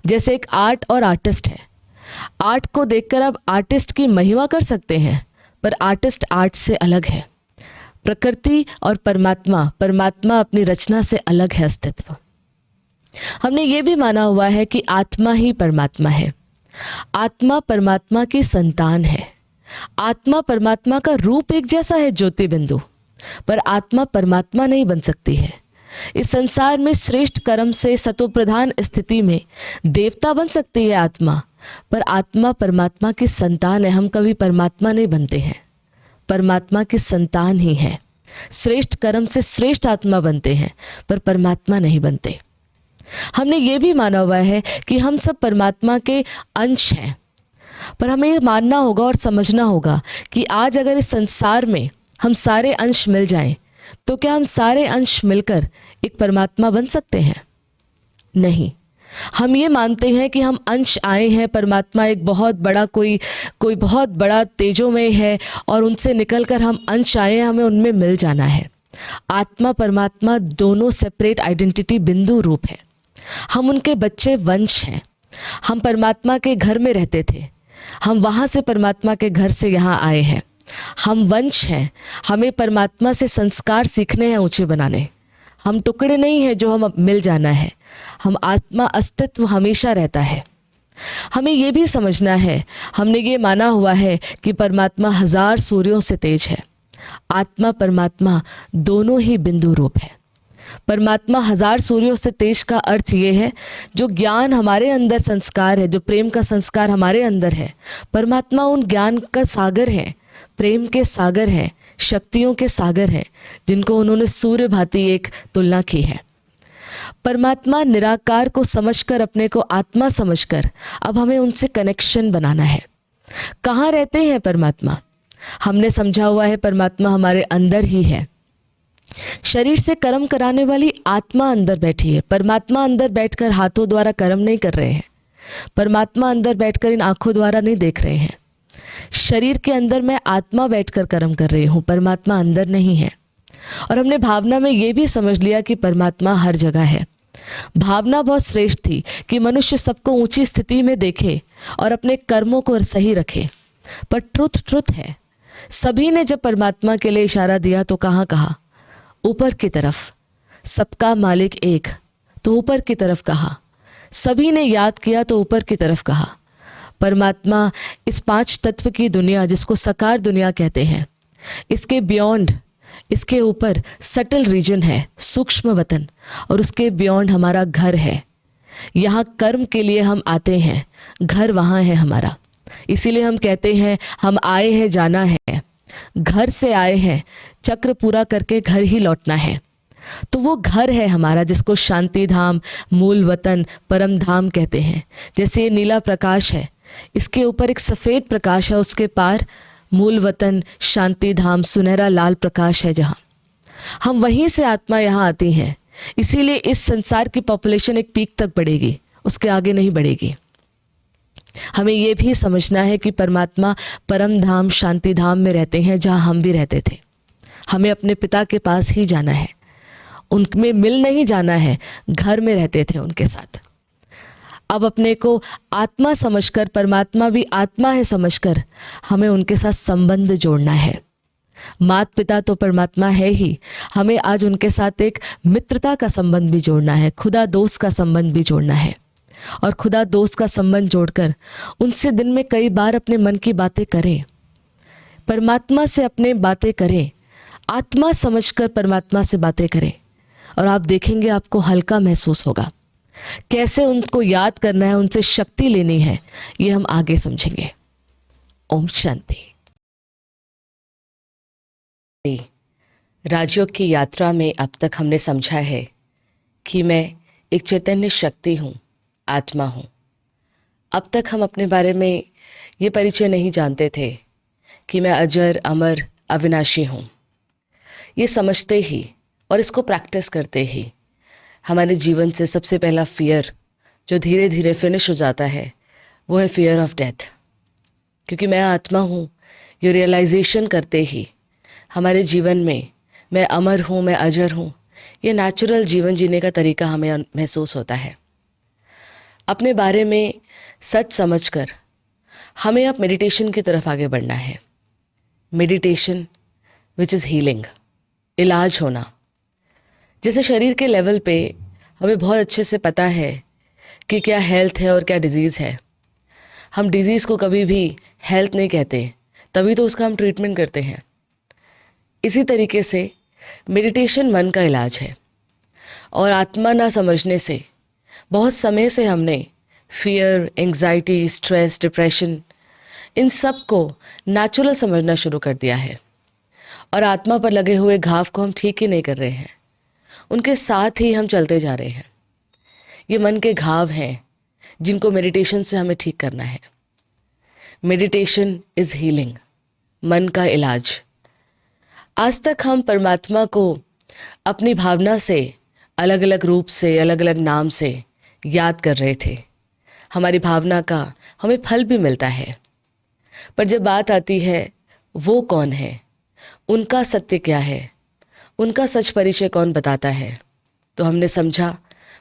जैसे एक आर्ट और आर्टिस्ट है। आर्ट को देखकर आप आर्टिस्ट की महिमा कर सकते हैं, पर आर्टिस्ट आर्ट से अलग है। प्रकृति और परमात्मा अपनी रचना से अलग है अस्तित्व। हमने ये भी माना हुआ है कि आत्मा ही परमात्मा है। आत्मा परमात्मा की संतान है। आत्मा परमात्मा का रूप एक जैसा है, ज्योति बिंदु, पर आत्मा परमात्मा नहीं बन सकती है। इस संसार में श्रेष्ठ कर्म से सतोप्रधान स्थिति में देवता बन सकती है आत्मा, पर आत्मा परमात्मा की संतान है। हम कभी परमात्मा नहीं बनते हैं, परमात्मा की संतान ही है। श्रेष्ठ कर्म से श्रेष्ठ आत्मा बनते हैं, पर परमात्मा नहीं बनते। हमने ये भी माना हुआ है कि हम सब परमात्मा के अंश हैं, पर हमें ये मानना होगा और समझना होगा कि आज अगर इस संसार में हम सारे अंश मिल जाएं, तो क्या हम सारे अंश मिलकर एक परमात्मा बन सकते हैं? नहीं। हम ये मानते हैं कि हम अंश आए हैं, परमात्मा एक बहुत बड़ा कोई बहुत बड़ा तेजोमय है और उनसे निकलकर हम अंश आए हैं, हमें उनमें मिल जाना है। आत्मा परमात्मा दोनों सेपरेट आइडेंटिटी बिंदु रूप है। हम उनके बच्चे वंश हैं। हम परमात्मा के घर में रहते थे, हम वहाँ से परमात्मा के घर से यहाँ आए हैं। हम वंश हैं, हमें परमात्मा से संस्कार सीखने हैं, ऊंचे बनाने। हम टुकड़े नहीं हैं जो हम मिल जाना है। हम आत्मा अस्तित्व हमेशा रहता है। हमें ये भी समझना है, हमने ये माना हुआ है कि परमात्मा 1000 सूर्यों से तेज है। आत्मा परमात्मा दोनों ही बिंदु रूप है। परमात्मा 1000 सूर्यों से तेज का अर्थ ये है, जो ज्ञान हमारे अंदर संस्कार है, जो प्रेम का संस्कार हमारे अंदर है, परमात्मा उन ज्ञान का सागर है, प्रेम के सागर हैं, शक्तियों के सागर हैं, जिनको उन्होंने सूर्य भांति एक तुलना की है। परमात्मा निराकार को समझकर, अपने को आत्मा समझकर अब हमें उनसे कनेक्शन बनाना है। कहाँ रहते हैं परमात्मा? हमने समझा हुआ है परमात्मा हमारे अंदर ही है। शरीर से कर्म कराने वाली आत्मा अंदर बैठी है। परमात्मा अंदर बैठकर हाथों द्वारा कर्म नहीं कर रहे हैं। परमात्मा अंदर बैठकर इन आंखों द्वारा नहीं देख रहे हैं। शरीर के अंदर मैं आत्मा बैठकर कर्म कर रही हूँ, परमात्मा अंदर नहीं है। और हमने भावना में ये भी समझ लिया कि परमात्मा हर जगह है। भावना बहुत श्रेष्ठ थी कि मनुष्य सबको ऊंची स्थिति में देखे और अपने कर्मों को सही रखे, पर ट्रुथ है। सभी ने जब परमात्मा के लिए इशारा दिया तो कहाँ कहा? ऊपर की तरफ। सबका मालिक एक, तो ऊपर की तरफ कहा। सभी ने याद किया तो ऊपर की तरफ कहा। परमात्मा इस 5 तत्व की दुनिया, जिसको साकार दुनिया कहते हैं, इसके बियॉन्ड, इसके ऊपर सटल रीजन है, सूक्ष्म वतन, और उसके बियॉन्ड हमारा घर है। यहाँ कर्म के लिए हम आते हैं, घर वहाँ है हमारा। इसीलिए हम कहते हैं हम आए हैं, जाना है। घर से आए हैं, चक्र पूरा करके घर ही लौटना है। तो वो घर है हमारा, जिसको शांति धाम, मूल वतन, परम धाम कहते हैं। जैसे ये नीला प्रकाश है, इसके ऊपर एक सफ़ेद प्रकाश है, उसके पार मूल वतन, शांति धाम, सुनहरा लाल प्रकाश है, जहाँ हम वहीं से आत्मा यहाँ आती हैं। इसीलिए इस संसार की पॉपुलेशन एक पीक तक बढ़ेगी, उसके आगे नहीं बढ़ेगी। हमें ये भी समझना है कि परमात्मा परम धाम, शांति धाम में रहते हैं, जहाँ हम भी रहते थे। हमें अपने पिता के पास ही जाना है, उनमें मिल नहीं जाना है, घर में रहते थे उनके साथ। अब अपने को आत्मा समझकर, परमात्मा भी आत्मा है समझकर, हमें उनके साथ संबंध जोड़ना है। माता पिता तो परमात्मा है ही, हमें आज उनके साथ एक मित्रता का संबंध भी जोड़ना है, खुदा दोस्त का संबंध भी जोड़ना है। और खुदा दोस्त का संबंध जोड़कर उनसे दिन में कई बार अपने मन की बातें करें, परमात्मा से अपने बातें करें, आत्मा समझकर परमात्मा से बातें करें, और आप देखेंगे आपको हल्का महसूस होगा। कैसे उनको याद करना है, उनसे शक्ति लेनी है, ये हम आगे समझेंगे। ओम शांति। राजयोग की यात्रा में अब तक हमने समझा है कि मैं एक चैतन्य शक्ति हूँ, आत्मा हूँ। अब तक हम अपने बारे में ये परिचय नहीं जानते थे कि मैं अजर, अमर, अविनाशी हूँ। ये समझते ही और इसको प्रैक्टिस करते ही हमारे जीवन से सबसे पहला फियर जो धीरे धीरे फिनिश हो जाता है, वो है फियर ऑफ डेथ। क्योंकि मैं आत्मा हूँ, ये रियलाइजेशन करते ही हमारे जीवन में मैं अमर हूँ, मैं अजर हूँ, ये नेचुरल जीवन जीने का तरीका हमें महसूस होता है। अपने बारे में सच समझकर हमें अब मेडिटेशन की तरफ आगे बढ़ना है। मेडिटेशन विच इज़ हीलिंग, इलाज होना। जैसे शरीर के लेवल पे हमें बहुत अच्छे से पता है कि क्या हेल्थ है और क्या डिजीज़ है। हम डिजीज़ को कभी भी हेल्थ नहीं कहते, तभी तो उसका हम ट्रीटमेंट करते हैं। इसी तरीके से मेडिटेशन मन का इलाज है। और आत्मा ना समझने से बहुत समय से हमने फियर, एंग्जाइटी, स्ट्रेस, डिप्रेशन, इन सब को नेचुरल समझना शुरू कर दिया है। और आत्मा पर लगे हुए घाव को हम ठीक ही नहीं कर रहे हैं, उनके साथ ही हम चलते जा रहे हैं। ये मन के घाव हैं जिनको मेडिटेशन से हमें ठीक करना है। मेडिटेशन इज हीलिंग, मन का इलाज। आज तक हम परमात्मा को अपनी भावना से अलग अलग रूप से, अलग अलग नाम से याद कर रहे थे। हमारी भावना का हमें फल भी मिलता है, पर जब बात आती है वो कौन है, उनका सत्य क्या है, उनका सच परिचय कौन बताता है, तो हमने समझा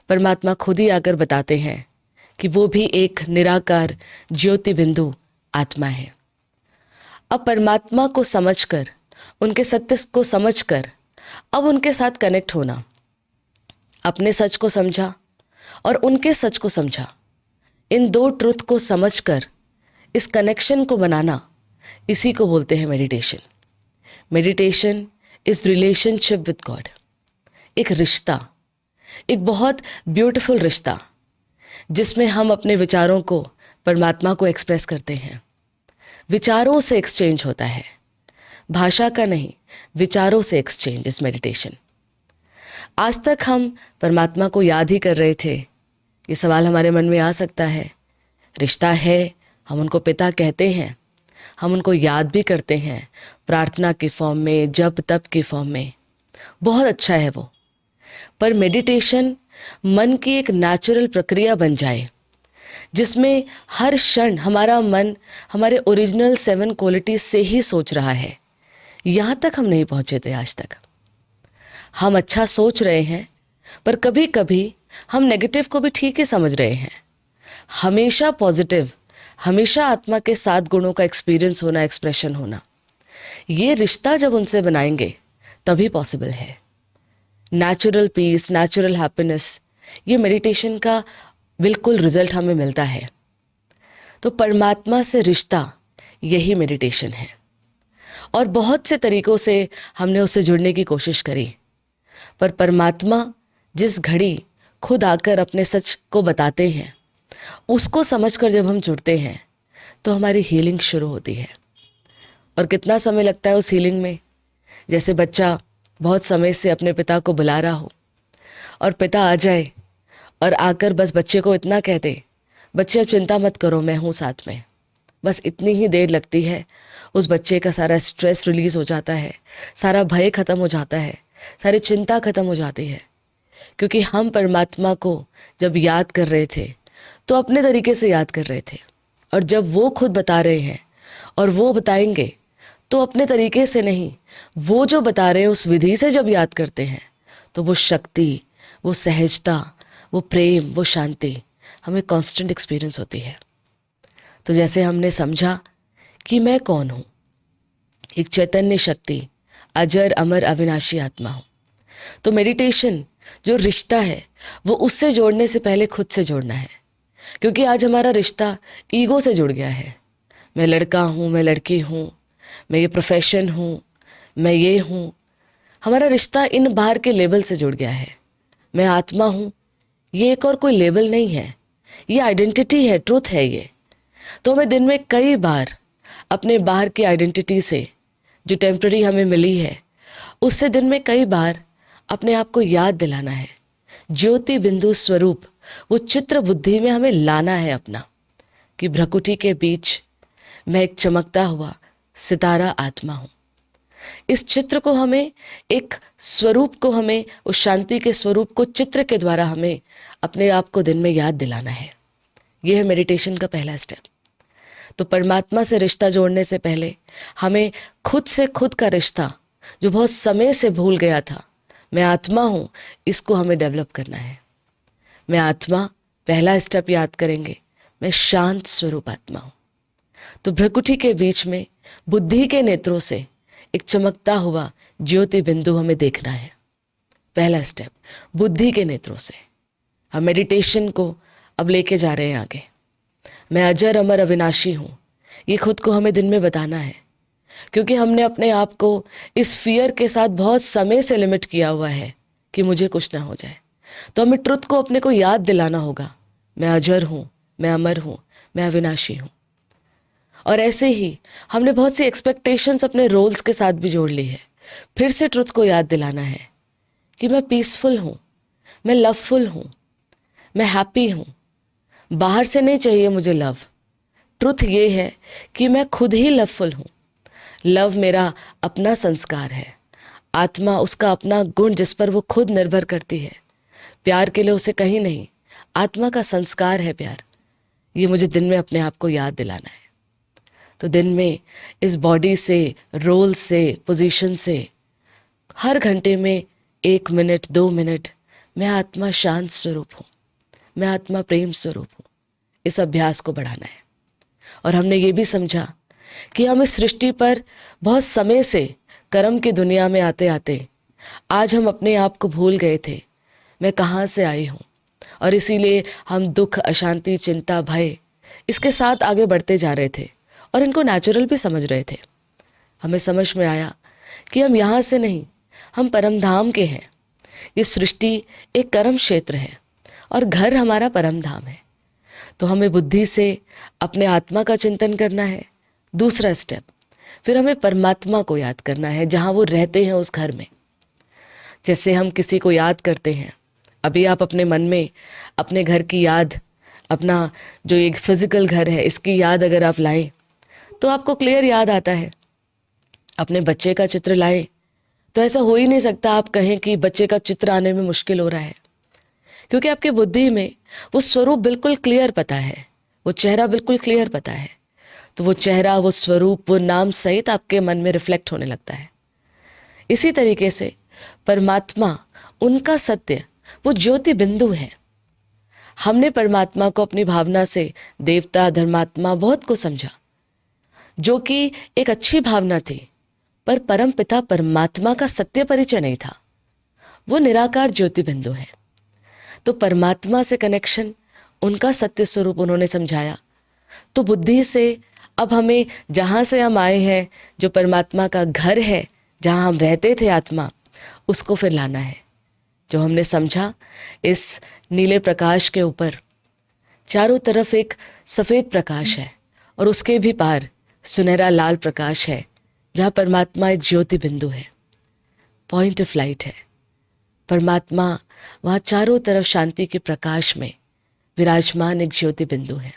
परमात्मा खुद ही आकर बताते हैं कि वो भी एक निराकार ज्योति बिंदु आत्मा है। अब परमात्मा को समझकर, उनके सत्य को समझकर अब उनके साथ कनेक्ट होना, अपने सच को समझा और उनके सच को समझा, इन दो ट्रुथ को समझकर इस कनेक्शन को बनाना, इसी को बोलते हैं meditation. Meditation is relationship with God, एक रिश्ता, एक बहुत ब्यूटीफुल रिश्ता जिसमें हम अपने विचारों को परमात्मा को एक्सप्रेस करते हैं। विचारों से एक्सचेंज होता है, भाषा का नहीं, विचारों से एक्सचेंज इज मेडिटेशन। आज तक हम परमात्मा को याद ही कर रहे थे। ये सवाल हमारे मन में आ सकता है, रिश्ता है, हम उनको पिता कहते हैं, हम उनको याद भी करते हैं प्रार्थना के फॉर्म में, जप तप के फॉर्म में, बहुत अच्छा है वो। पर मेडिटेशन मन की एक नेचुरल प्रक्रिया बन जाए जिसमें हर क्षण हमारा मन हमारे ओरिजिनल 7 क्वालिटीज से ही सोच रहा है। यहाँ तक हम नहीं पहुँचे थे आज तक। हम अच्छा सोच रहे हैं, पर कभी कभी हम नेगेटिव को भी ठीक ही समझ रहे हैं। हमेशा पॉजिटिव, हमेशा आत्मा के 7 गुणों का एक्सपीरियंस होना, एक्सप्रेशन होना, ये रिश्ता जब उनसे बनाएंगे तभी पॉसिबल है। नेचुरल पीस, नेचुरल हैप्पीनेस, ये मेडिटेशन का बिल्कुल रिजल्ट हमें मिलता है। तो परमात्मा से रिश्ता, यही मेडिटेशन है। और बहुत से तरीकों से हमने उससे जुड़ने की कोशिश करी, पर परमात्मा जिस घड़ी खुद आकर अपने सच को बताते हैं, उसको समझकर जब हम जुड़ते हैं तो हमारी हीलिंग शुरू होती है। और कितना समय लगता है उस हीलिंग में? जैसे बच्चा बहुत समय से अपने पिता को बुला रहा हो और पिता आ जाए और आकर बस बच्चे को इतना कह दे, बच्चे अब चिंता मत करो, मैं हूँ साथ में। बस इतनी ही देर लगती है, उस बच्चे का सारा स्ट्रेस रिलीज़ हो जाता है, सारा भय ख़त्म हो जाता है, सारी चिंता ख़त्म हो जाती है। क्योंकि हम परमात्मा को जब याद कर रहे थे तो अपने तरीके से याद कर रहे थे, और जब वो खुद बता रहे हैं और वो बताएंगे तो अपने तरीके से नहीं, वो जो बता रहे हैं उस विधि से जब याद करते हैं तो वो शक्ति, वो सहजता, वो प्रेम, वो शांति हमें कांस्टेंट एक्सपीरियंस होती है। तो जैसे हमने समझा कि मैं कौन हूँ, एक चैतन्य शक्ति, अजर अमर अविनाशी आत्मा हूँ, तो मेडिटेशन जो रिश्ता है वो उससे जोड़ने से पहले खुद से जोड़ना है। क्योंकि आज हमारा रिश्ता ईगो से जुड़ गया है। मैं लड़का हूँ, मैं लड़की हूँ, मैं ये प्रोफेशन हूँ, मैं ये हूँ। हमारा रिश्ता इन बाहर के लेबल से जुड़ गया है। मैं आत्मा हूँ, ये एक और कोई लेबल नहीं है, ये आइडेंटिटी है, ट्रूथ है ये। तो हमें दिन में कई बार अपने बाहर की आइडेंटिटी से, जो टेम्पररी हमें मिली है, उससे दिन में कई बार अपने आप को याद दिलाना है। ज्योति बिंदु स्वरूप, वो चित्र बुद्धि में हमें लाना है अपना, कि भ्रकुटी के बीच मैं एक चमकता हुआ सितारा आत्मा हूँ। इस चित्र को हमें, एक स्वरूप को हमें, उस शांति के स्वरूप को चित्र के द्वारा हमें अपने आप को दिन में याद दिलाना है। यह है मेडिटेशन का पहला स्टेप। तो परमात्मा से रिश्ता जोड़ने से पहले हमें खुद से खुद का रिश्ता, जो बहुत समय से भूल गया था, मैं आत्मा हूँ, इसको हमें डेवलप करना है। मैं आत्मा, पहला स्टेप याद करेंगे, मैं शांत स्वरूप आत्मा हूँ। तो भ्रकुटी के बीच में बुद्धि के नेत्रों से एक चमकता हुआ ज्योति बिंदु हमें देखना है। पहला स्टेप, बुद्धि के नेत्रों से हम मेडिटेशन को अब लेके जा रहे हैं आगे। मैं अजर अमर अविनाशी हूँ, ये खुद को हमें दिन में बताना है। क्योंकि हमने अपने आप को इस फियर के साथ बहुत समय से लिमिट किया हुआ है कि मुझे कुछ ना हो जाए। तो हमें ट्रुथ को अपने को याद दिलाना होगा, मैं अजर हूँ, मैं अमर हूँ, मैं अविनाशी हूँ। और ऐसे ही हमने बहुत सी एक्सपेक्टेशंस अपने रोल्स के साथ भी जोड़ ली है। फिर से ट्रुथ को याद दिलाना है कि मैं पीसफुल हूँ, मैं लवफुल हूँ, मैं हैप्पी हूँ। बाहर से नहीं चाहिए मुझे लव। ट्रुथ ये है कि मैं खुद ही लवफुल हूँ। लव मेरा अपना संस्कार है, आत्मा उसका अपना गुण जिस पर वो खुद निर्भर करती है। प्यार के लिए उसे कहीं नहीं, आत्मा का संस्कार है प्यार। ये मुझे दिन में अपने आप को याद दिलाना है। तो दिन में इस बॉडी से, रोल से, पोजीशन से हर घंटे में 1 मिनट 2 मिनट मैं आत्मा शांत स्वरूप हूँ, मैं आत्मा प्रेम स्वरूप हूँ, इस अभ्यास को बढ़ाना है। और हमने ये भी समझा कि हम इस सृष्टि पर बहुत समय से कर्म की दुनिया में आते आते आज हम अपने आप को भूल गए थे, मैं कहाँ से आई हूँ। और इसीलिए हम दुख, अशांति, चिंता, भय इसके साथ आगे बढ़ते जा रहे थे और इनको नेचुरल भी समझ रहे थे। हमें समझ में आया कि हम यहाँ से नहीं, हम परम धाम के हैं। ये सृष्टि एक कर्म क्षेत्र है और घर हमारा परम धाम है। तो हमें बुद्धि से अपने आत्मा का चिंतन करना है, दूसरा स्टेप। फिर हमें परमात्मा को याद करना है जहाँ वो रहते हैं उस घर में। जैसे हम किसी को याद करते हैं, अभी आप अपने मन में अपने घर की याद, अपना जो एक फिजिकल घर है इसकी याद अगर आप लाएं तो आपको क्लियर याद आता है। अपने बच्चे का चित्र लाए तो ऐसा हो ही नहीं सकता आप कहें कि बच्चे का चित्र आने में मुश्किल हो रहा है, क्योंकि आपकी बुद्धि में वो स्वरूप बिल्कुल क्लियर पता है, वो चेहरा बिल्कुल क्लियर पता है। तो वो चेहरा, वो स्वरूप, वो नाम सहित आपके मन में रिफ्लेक्ट होने लगता है। इसी तरीके से परमात्मा, उनका सत्य, वो ज्योति बिंदु है। हमने परमात्मा को अपनी भावना से देवता, धर्मात्मा बहुत को समझा, जो कि एक अच्छी भावना थी, पर परम पिता परमात्मा का सत्य परिचय नहीं था। वो निराकार ज्योति बिंदु है। तो परमात्मा से कनेक्शन, उनका सत्य स्वरूप उन्होंने समझाया। तो बुद्धि से अब हमें जहाँ से हम आए हैं, जो परमात्मा का घर है, जहाँ हम रहते थे आत्मा, उसको फिर लाना है। जो हमने समझा, इस नीले प्रकाश के ऊपर चारों तरफ एक सफ़ेद प्रकाश है और उसके भी पार सुनहरा लाल प्रकाश है, जहाँ परमात्मा एक ज्योति बिंदु है, पॉइंट ऑफ लाइट है। परमात्मा वहाँ चारों तरफ शांति के प्रकाश में विराजमान एक ज्योति बिंदु है।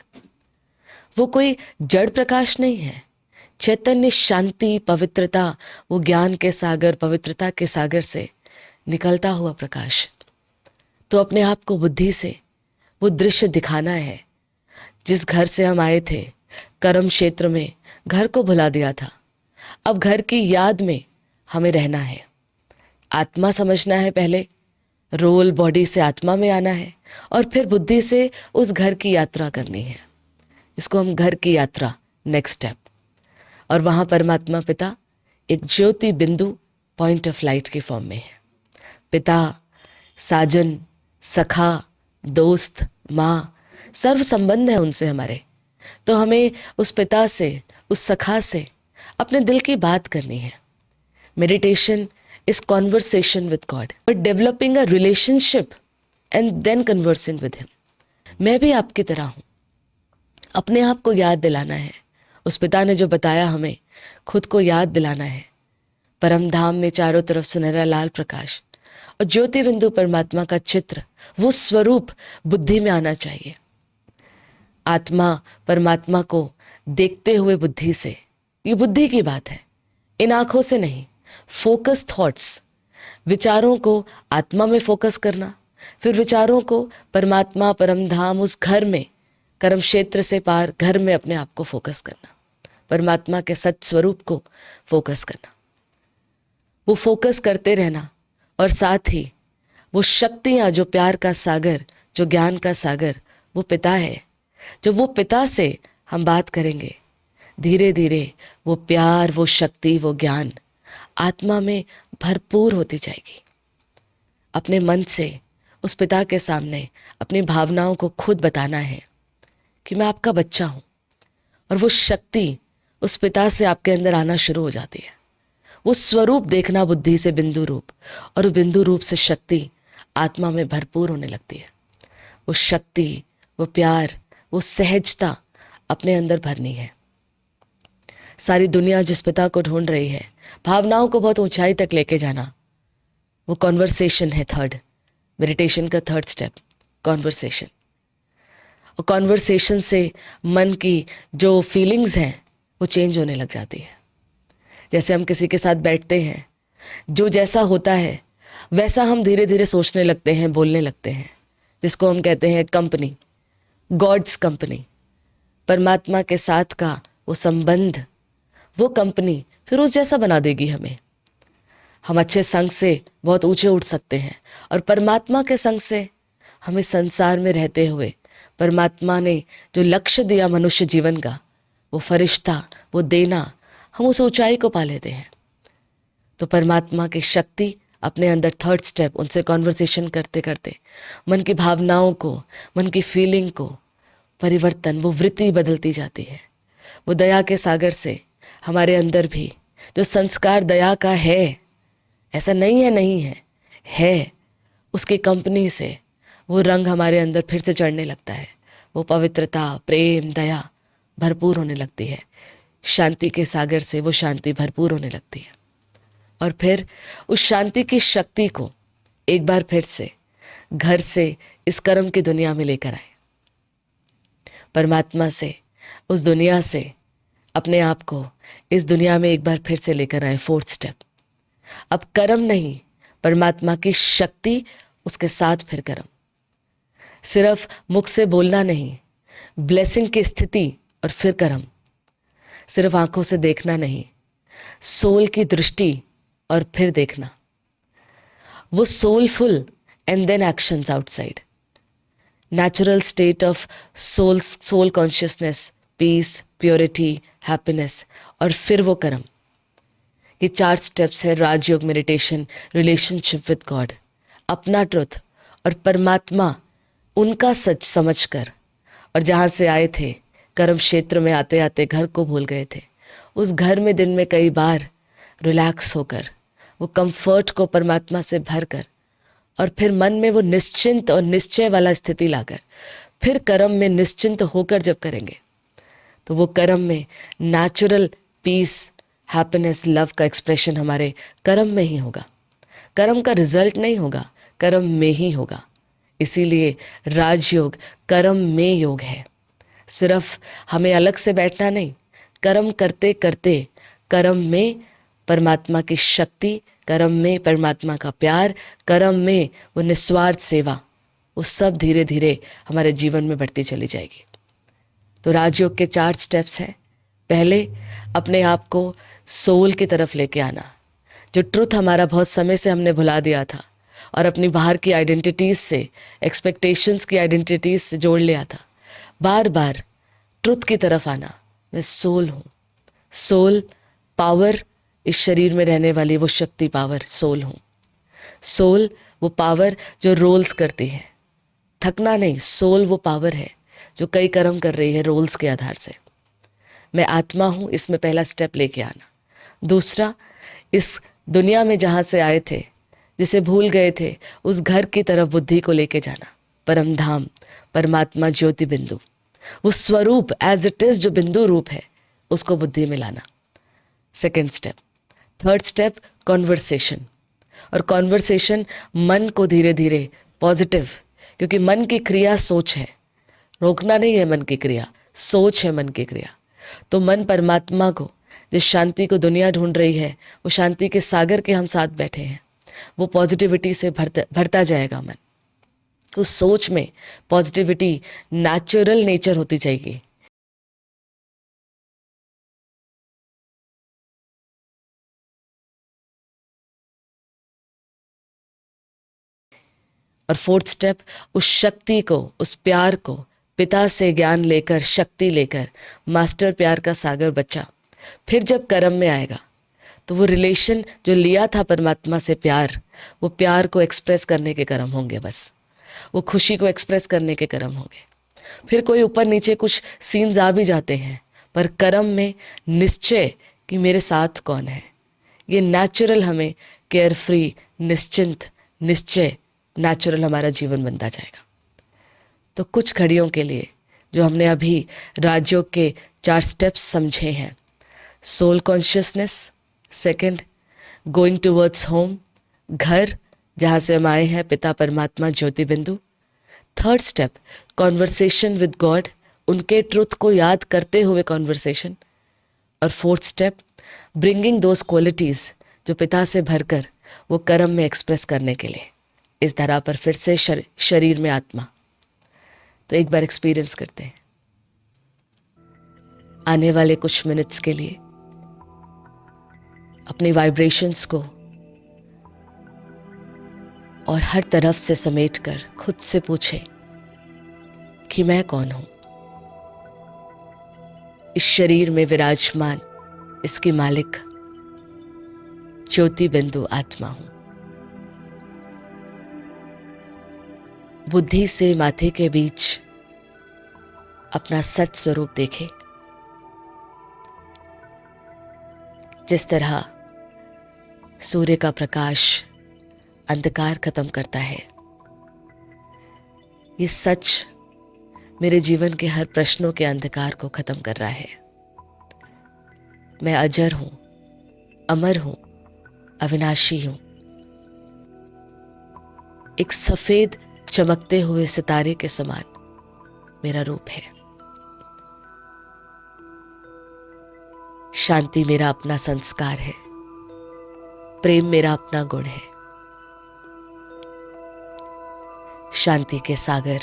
वो कोई जड़ प्रकाश नहीं है, चैतन्य, शांति, पवित्रता, वो ज्ञान के सागर, पवित्रता के सागर से निकलता हुआ प्रकाश। तो अपने आप को बुद्धि से वो दृश्य दिखाना है। जिस घर से हम आए थे, कर्म क्षेत्र में घर को भुला दिया था, अब घर की याद में हमें रहना है। आत्मा समझना है पहले, रोल बॉडी से आत्मा में आना है और फिर बुद्धि से उस घर की यात्रा करनी है। इसको हम घर की यात्रा, नेक्स्ट स्टेप। और वहाँ परमात्मा पिता एक ज्योति बिंदु, पॉइंट ऑफ लाइट की फॉर्म में है। पिता, साजन, सखा, दोस्त, माँ, सर्व संबंध है उनसे हमारे। तो हमें उस पिता से, उस सखा से अपने दिल की बात करनी है। Meditation is conversation with God, but developing a relationship and then conversing with him. मैं भी आपकी तरह हूँ, अपने आप को याद दिलाना है। उस पिता ने जो बताया हमें, खुद को याद दिलाना है। परम धाम में चारों तरफ सुनहरा लाल प्रकाश और ज्योति बिंदु परमात्मा का चित्र, वो स्वरूप बुद्धि में आना चाहिए। आत्मा परमात्मा को देखते हुए बुद्धि से, ये बुद्धि की बात है, इन आंखों से नहीं। फोकस थॉट्स, विचारों को आत्मा में फोकस करना, फिर विचारों को परमात्मा, परम धाम, उस घर में, कर्म क्षेत्र से पार घर में अपने आप को फोकस करना, परमात्मा के सत्य स्वरूप को फोकस करना। वो फोकस करते रहना और साथ ही वो शक्तियाँ, जो प्यार का सागर, जो ज्ञान का सागर, वो पिता है। जो वो पिता से हम बात करेंगे, धीरे धीरे वो प्यार, वो शक्ति, वो ज्ञान आत्मा में भरपूर होती जाएगी। अपने मन से उस पिता के सामने अपनी भावनाओं को खुद बताना है कि मैं आपका बच्चा हूँ, और वो शक्ति उस पिता से आपके अंदर आना शुरू हो जाती है। वो स्वरूप देखना बुद्धि से, बिंदु रूप, और बिंदु रूप से शक्ति आत्मा में भरपूर होने लगती है। वो शक्ति, वो प्यार, वो सहजता अपने अंदर भरनी है। सारी दुनिया जिस पिता को ढूंढ रही है, भावनाओं को बहुत ऊंचाई तक लेके जाना, वो कॉन्वर्सेशन है। थर्ड, मेडिटेशन का थर्ड स्टेप, कॉन्वर्सेशन। और कॉन्वर्सेशन से मन की जो फीलिंग्स हैं वो चेंज होने लग जाती है। जैसे हम किसी के साथ बैठते हैं, जो जैसा होता है वैसा हम धीरे धीरे सोचने लगते हैं, बोलने लगते हैं, जिसको हम कहते हैं कंपनी, गॉड्स कंपनी। परमात्मा के साथ का वो संबंध, वो कंपनी फिर उस जैसा बना देगी हमें। हम अच्छे संग से बहुत ऊंचे उठ सकते हैं, और परमात्मा के संग से हमें संसार में रहते हुए परमात्मा ने जो लक्ष्य दिया मनुष्य जीवन का, वो फरिश्ता, वो देना, हम उस ऊंचाई को पा लेते हैं। तो परमात्मा की शक्ति अपने अंदर, थर्ड स्टेप, उनसे कॉन्वर्सेशन करते करते मन की भावनाओं को, मन की फीलिंग को परिवर्तन, वो वृत्ति बदलती जाती है। वो दया के सागर से हमारे अंदर भी जो संस्कार दया का है, ऐसा नहीं है नहीं है, उसकी कंपनी से वो रंग हमारे अंदर फिर से चढ़ने लगता है। वो पवित्रता, प्रेम, दया भरपूर होने लगती है। शांति के सागर से वो शांति भरपूर होने लगती है। और फिर उस शांति की शक्ति को एक बार फिर से घर से इस कर्म की दुनिया में लेकर आए। परमात्मा से, उस दुनिया से अपने आप को इस दुनिया में एक बार फिर से लेकर आए। फोर्थ स्टेप, अब कर्म नहीं, परमात्मा की शक्ति, उसके साथ फिर कर्म। सिर्फ मुख से बोलना नहीं, ब्लेसिंग की स्थिति और फिर कर्म। सिर्फ आंखों से देखना नहीं, सोल की दृष्टि और फिर देखना। वो soulful and then actions outside, natural state of soul consciousness, peace, purity, happiness, और फिर वो कर्म। ये 4 स्टेप्स है Rajyoga meditation, relationship with God, अपना ट्रुथ और परमात्मा, उनका सच समझकर, और जहाँ से आए थे कर्म क्षेत्र में आते आते घर को भूल गए थे, उस घर में दिन में कई बार रिलैक्स होकर, वो कंफर्ट को परमात्मा से भरकर, और फिर मन में वो निश्चिंत और निश्चय वाला स्थिति लाकर फिर कर्म में निश्चिंत होकर जब करेंगे, तो वो कर्म में नेचुरल पीस, हैप्पीनेस, लव का एक्सप्रेशन हमारे कर्म में ही होगा। कर्म का रिजल्ट नहीं होगा, कर्म में ही होगा। इसीलिए राजयोग कर्म में योग है। सिर्फ हमें अलग से बैठना नहीं, कर्म करते करते कर्म में परमात्मा की शक्ति, कर्म में परमात्मा का प्यार, कर्म में वो निस्वार्थ सेवा, वो सब धीरे धीरे हमारे जीवन में बढ़ती चली जाएगी। तो राजयोग के 4 स्टेप्स हैं। पहले, अपने आप को सोल की तरफ लेके आना, जो ट्रुथ हमारा बहुत समय से हमने भुला दिया था और अपनी बाहर की आइडेंटिटीज़ से, एक्सपेक्टेशंस की आइडेंटिटीज़ से जोड़ लिया था। बार बार ट्रुथ की तरफ आना, मैं सोल हूँ। सोल पावर, इस शरीर में रहने वाली वो शक्ति पावर, सोल हूँ। सोल वो पावर जो रोल्स करती है, थकना नहीं। सोल वो पावर है जो कई कर्म कर रही है रोल्स के आधार से। मैं आत्मा हूँ, इसमें पहला स्टेप लेके आना। दूसरा, इस दुनिया में जहाँ से आए थे, जिसे भूल गए थे, उस घर की तरफ बुद्धि को लेके जाना। परम धाम, परमात्मा ज्योति बिंदु, वो स्वरूप एज इट इज जो बिंदु रूप है, उसको बुद्धि में लाना। Second step. Third step, conversation. और कॉन्वर्सेशन मन को धीरे धीरे पॉजिटिव, क्योंकि मन की क्रिया सोच है, रोकना नहीं है मन की क्रिया, सोच है मन की क्रिया। तो मन परमात्मा को, जिस शांति को दुनिया ढूंढ रही है, वो शांति के सागर के हम साथ बैठे हैं, वो पॉजिटिविटी से भरता जाएगा मन। उस सोच में पॉजिटिविटी, नेचुरल नेचर होती जाएगी। और फोर्थ स्टेप, उस शक्ति को, उस प्यार को पिता से ज्ञान लेकर, शक्ति लेकर, मास्टर प्यार का सागर बच्चा फिर जब कर्म में आएगा, तो वो रिलेशन जो लिया था परमात्मा से प्यार, वो प्यार को एक्सप्रेस करने के कर्म होंगे। बस वो खुशी को एक्सप्रेस करने के कर्म होंगे। फिर कोई ऊपर नीचे कुछ सीन्स आ भी जाते हैं, पर कर्म में निश्चय कि मेरे साथ कौन है, ये नेचुरल हमें केयर फ्री, निश्चिंत, निश्चय नेचुरल हमारा जीवन बनता जाएगा। तो कुछ घड़ियों के लिए जो हमने अभी राजयोग के 4 स्टेप्स समझे हैं, soul consciousness, second going towards home, घर जहाँ से हम आए हैं, पिता परमात्मा ज्योति बिंदु। Third step conversation with God, उनके ट्रुथ को याद करते हुए कॉन्वर्सेशन। और fourth step bringing those qualities जो पिता से भरकर वो कर्म में एक्सप्रेस करने के लिए इस धरा पर फिर से शरीर में आत्मा। तो एक बार एक्सपीरियंस करते हैं। आने वाले कुछ मिनट्स के लिए अपनी वाइब्रेशंस को और हर तरफ से समेटकर खुद से पूछें कि मैं कौन हूं। इस शरीर में विराजमान इसकी मालिक ज्योति बिंदु आत्मा हूं। बुद्धि से माथे के बीच अपना सच स्वरूप देखें। जिस तरह सूर्य का प्रकाश अंधकार खत्म करता है, ये सच मेरे जीवन के हर प्रश्नों के अंधकार को खत्म कर रहा है। मैं अजर हूं, अमर हूं, अविनाशी हूं। एक सफेद चमकते हुए सितारे के समान मेरा रूप है। शांति मेरा अपना संस्कार है, प्रेम मेरा अपना गुण है। शांति के सागर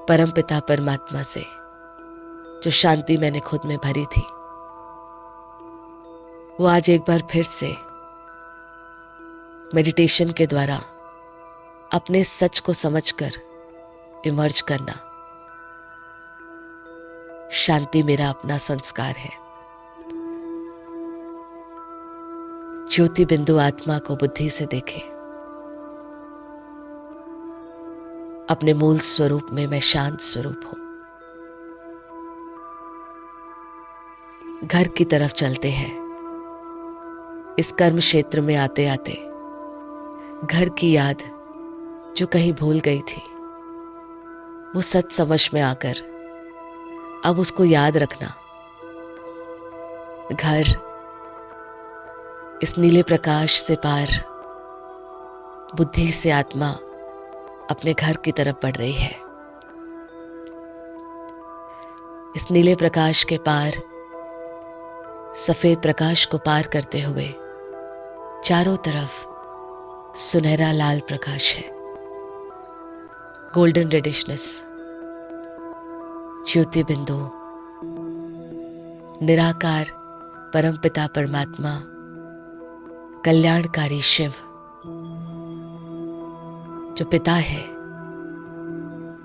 परमपिता परमात्मा से जो शांति मैंने खुद में भरी थी, वो आज एक बार फिर से मेडिटेशन के द्वारा अपने सच को समझकर इमर्ज करना। शांति मेरा अपना संस्कार है। ज्योति बिंदु आत्मा को बुद्धि से देखें। अपने मूल स्वरूप में मैं शांत स्वरूप हूं। घर की तरफ चलते हैं। इस कर्म क्षेत्र में आते आते घर की याद जो कहीं भूल गई थी, वो सच समझ में आकर अब उसको याद रखना। घर इस नीले प्रकाश से पार बुद्धि से आत्मा अपने घर की तरफ बढ़ रही है। इस नीले प्रकाश के पार सफेद प्रकाश को पार करते हुए चारों तरफ सुनहरा लाल प्रकाश है, गोल्डन रेडिशनेस। ज्योति बिंदु निराकार परमपिता परमात्मा कल्याणकारी शिव जो पिता है,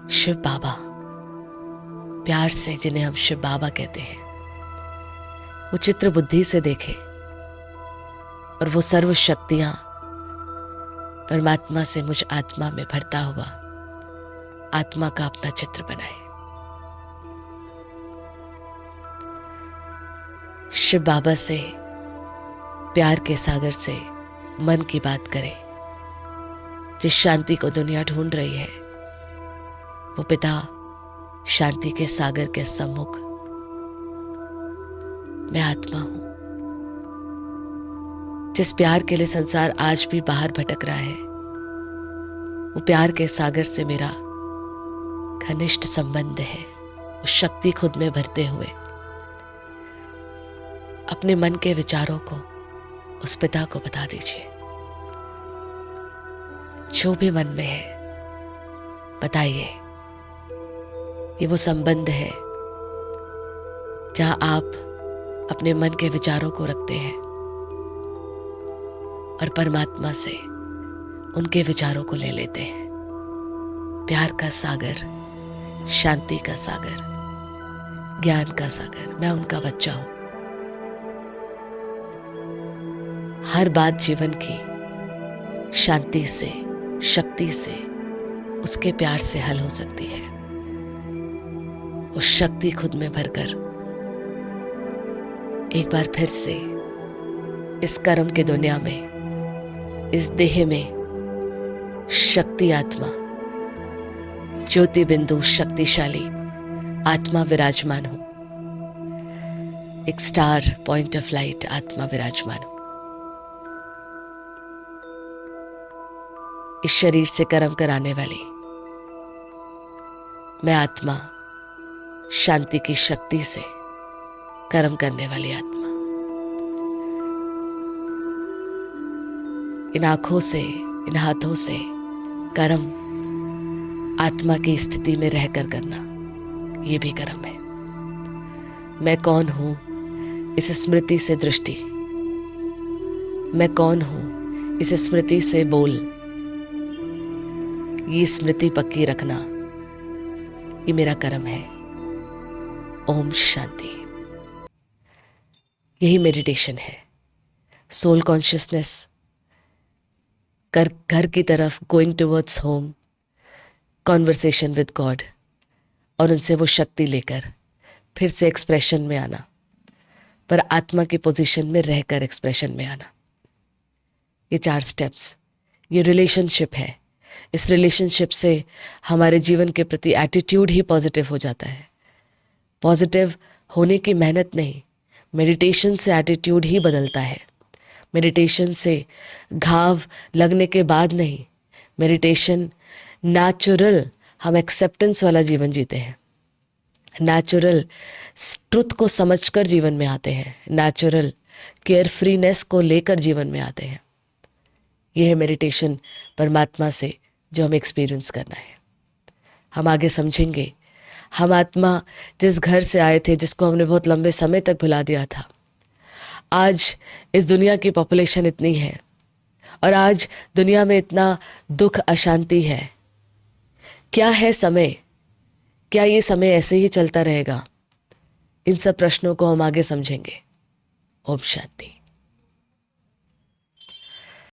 शिव बाबा, प्यार से जिन्हें हम शिव बाबा कहते हैं, वो चित्र बुद्धि से देखे और वो सर्व शक्तियां परमात्मा से मुझ आत्मा में भरता हुआ आत्मा का अपना चित्र बनाए। शिव बाबा से प्यार के सागर से मन की बात करें। जिस शांति को दुनिया ढूंढ रही है, वो पिता शांति के सागर के सम्मुख मैं आत्मा हूं। जिस प्यार के लिए संसार आज भी बाहर भटक रहा है, वो प्यार के सागर से मेरा घनिष्ठ संबंध है। वो शक्ति खुद में भरते हुए अपने मन के विचारों को उस पिता को बता दीजिए। जो भी मन में है बताइए। ये वो संबंध है जहां आप अपने मन के विचारों को रखते हैं और परमात्मा से उनके विचारों को ले लेते हैं। प्यार का सागर, शांति का सागर, ज्ञान का सागर, मैं उनका बच्चा हूं। हर बात जीवन की शांति से, शक्ति से, उसके प्यार से हल हो सकती है। वो शक्ति खुद में भरकर एक बार फिर से इस कर्म के दुनिया में, इस देह में शक्ति आत्मा, ज्योति बिंदु शक्तिशाली आत्मा विराजमान हो। एक स्टार पॉइंट ऑफ लाइट आत्मा विराजमान हो। इस शरीर से कर्म कराने वाली मैं आत्मा, शांति की शक्ति से कर्म करने वाली आत्मा, इन आंखों से, इन हाथों से कर्म आत्मा की स्थिति में रहकर करना, ये भी कर्म है। मैं कौन हूं इस स्मृति से दृष्टि, मैं कौन हूं इस स्मृति से बोल, ये स्मृति पक्की रखना, ये मेरा कर्म है। ओम शांति। यही मेडिटेशन है। सोल कॉन्शियसनेस घर की तरफ, going towards home, conversation with God, और उनसे वो शक्ति लेकर फिर से एक्सप्रेशन में आना, पर आत्मा की पोजीशन में रहकर एक्सप्रेशन में आना। ये 4 स्टेप्स, ये रिलेशनशिप है। इस रिलेशनशिप से हमारे जीवन के प्रति एटीट्यूड ही पॉजिटिव हो जाता है। पॉजिटिव होने की मेहनत नहीं, मेडिटेशन से एटीट्यूड ही बदलता है। मेडिटेशन से घाव लगने के बाद नहीं, मेडिटेशन नेचुरल, हम एक्सेप्टेंस वाला जीवन जीते हैं, नेचुरल ट्रुथ को समझकर जीवन में आते हैं, नेचुरल केयर फ्रीनेस को लेकर जीवन में आते हैं। यह है मेडिटेशन परमात्मा से जो हमें एक्सपीरियंस करना है। हम आगे समझेंगे। हम आत्मा जिस घर से आए थे, जिसको हमने बहुत लंबे समय तक भुला दिया था, आज इस दुनिया की पॉपुलेशन इतनी है और आज दुनिया में इतना दुख, अशांति है। क्या है समय? क्या ये समय ऐसे ही चलता रहेगा? इन सब प्रश्नों को हम आगे समझेंगे। ओम शांति।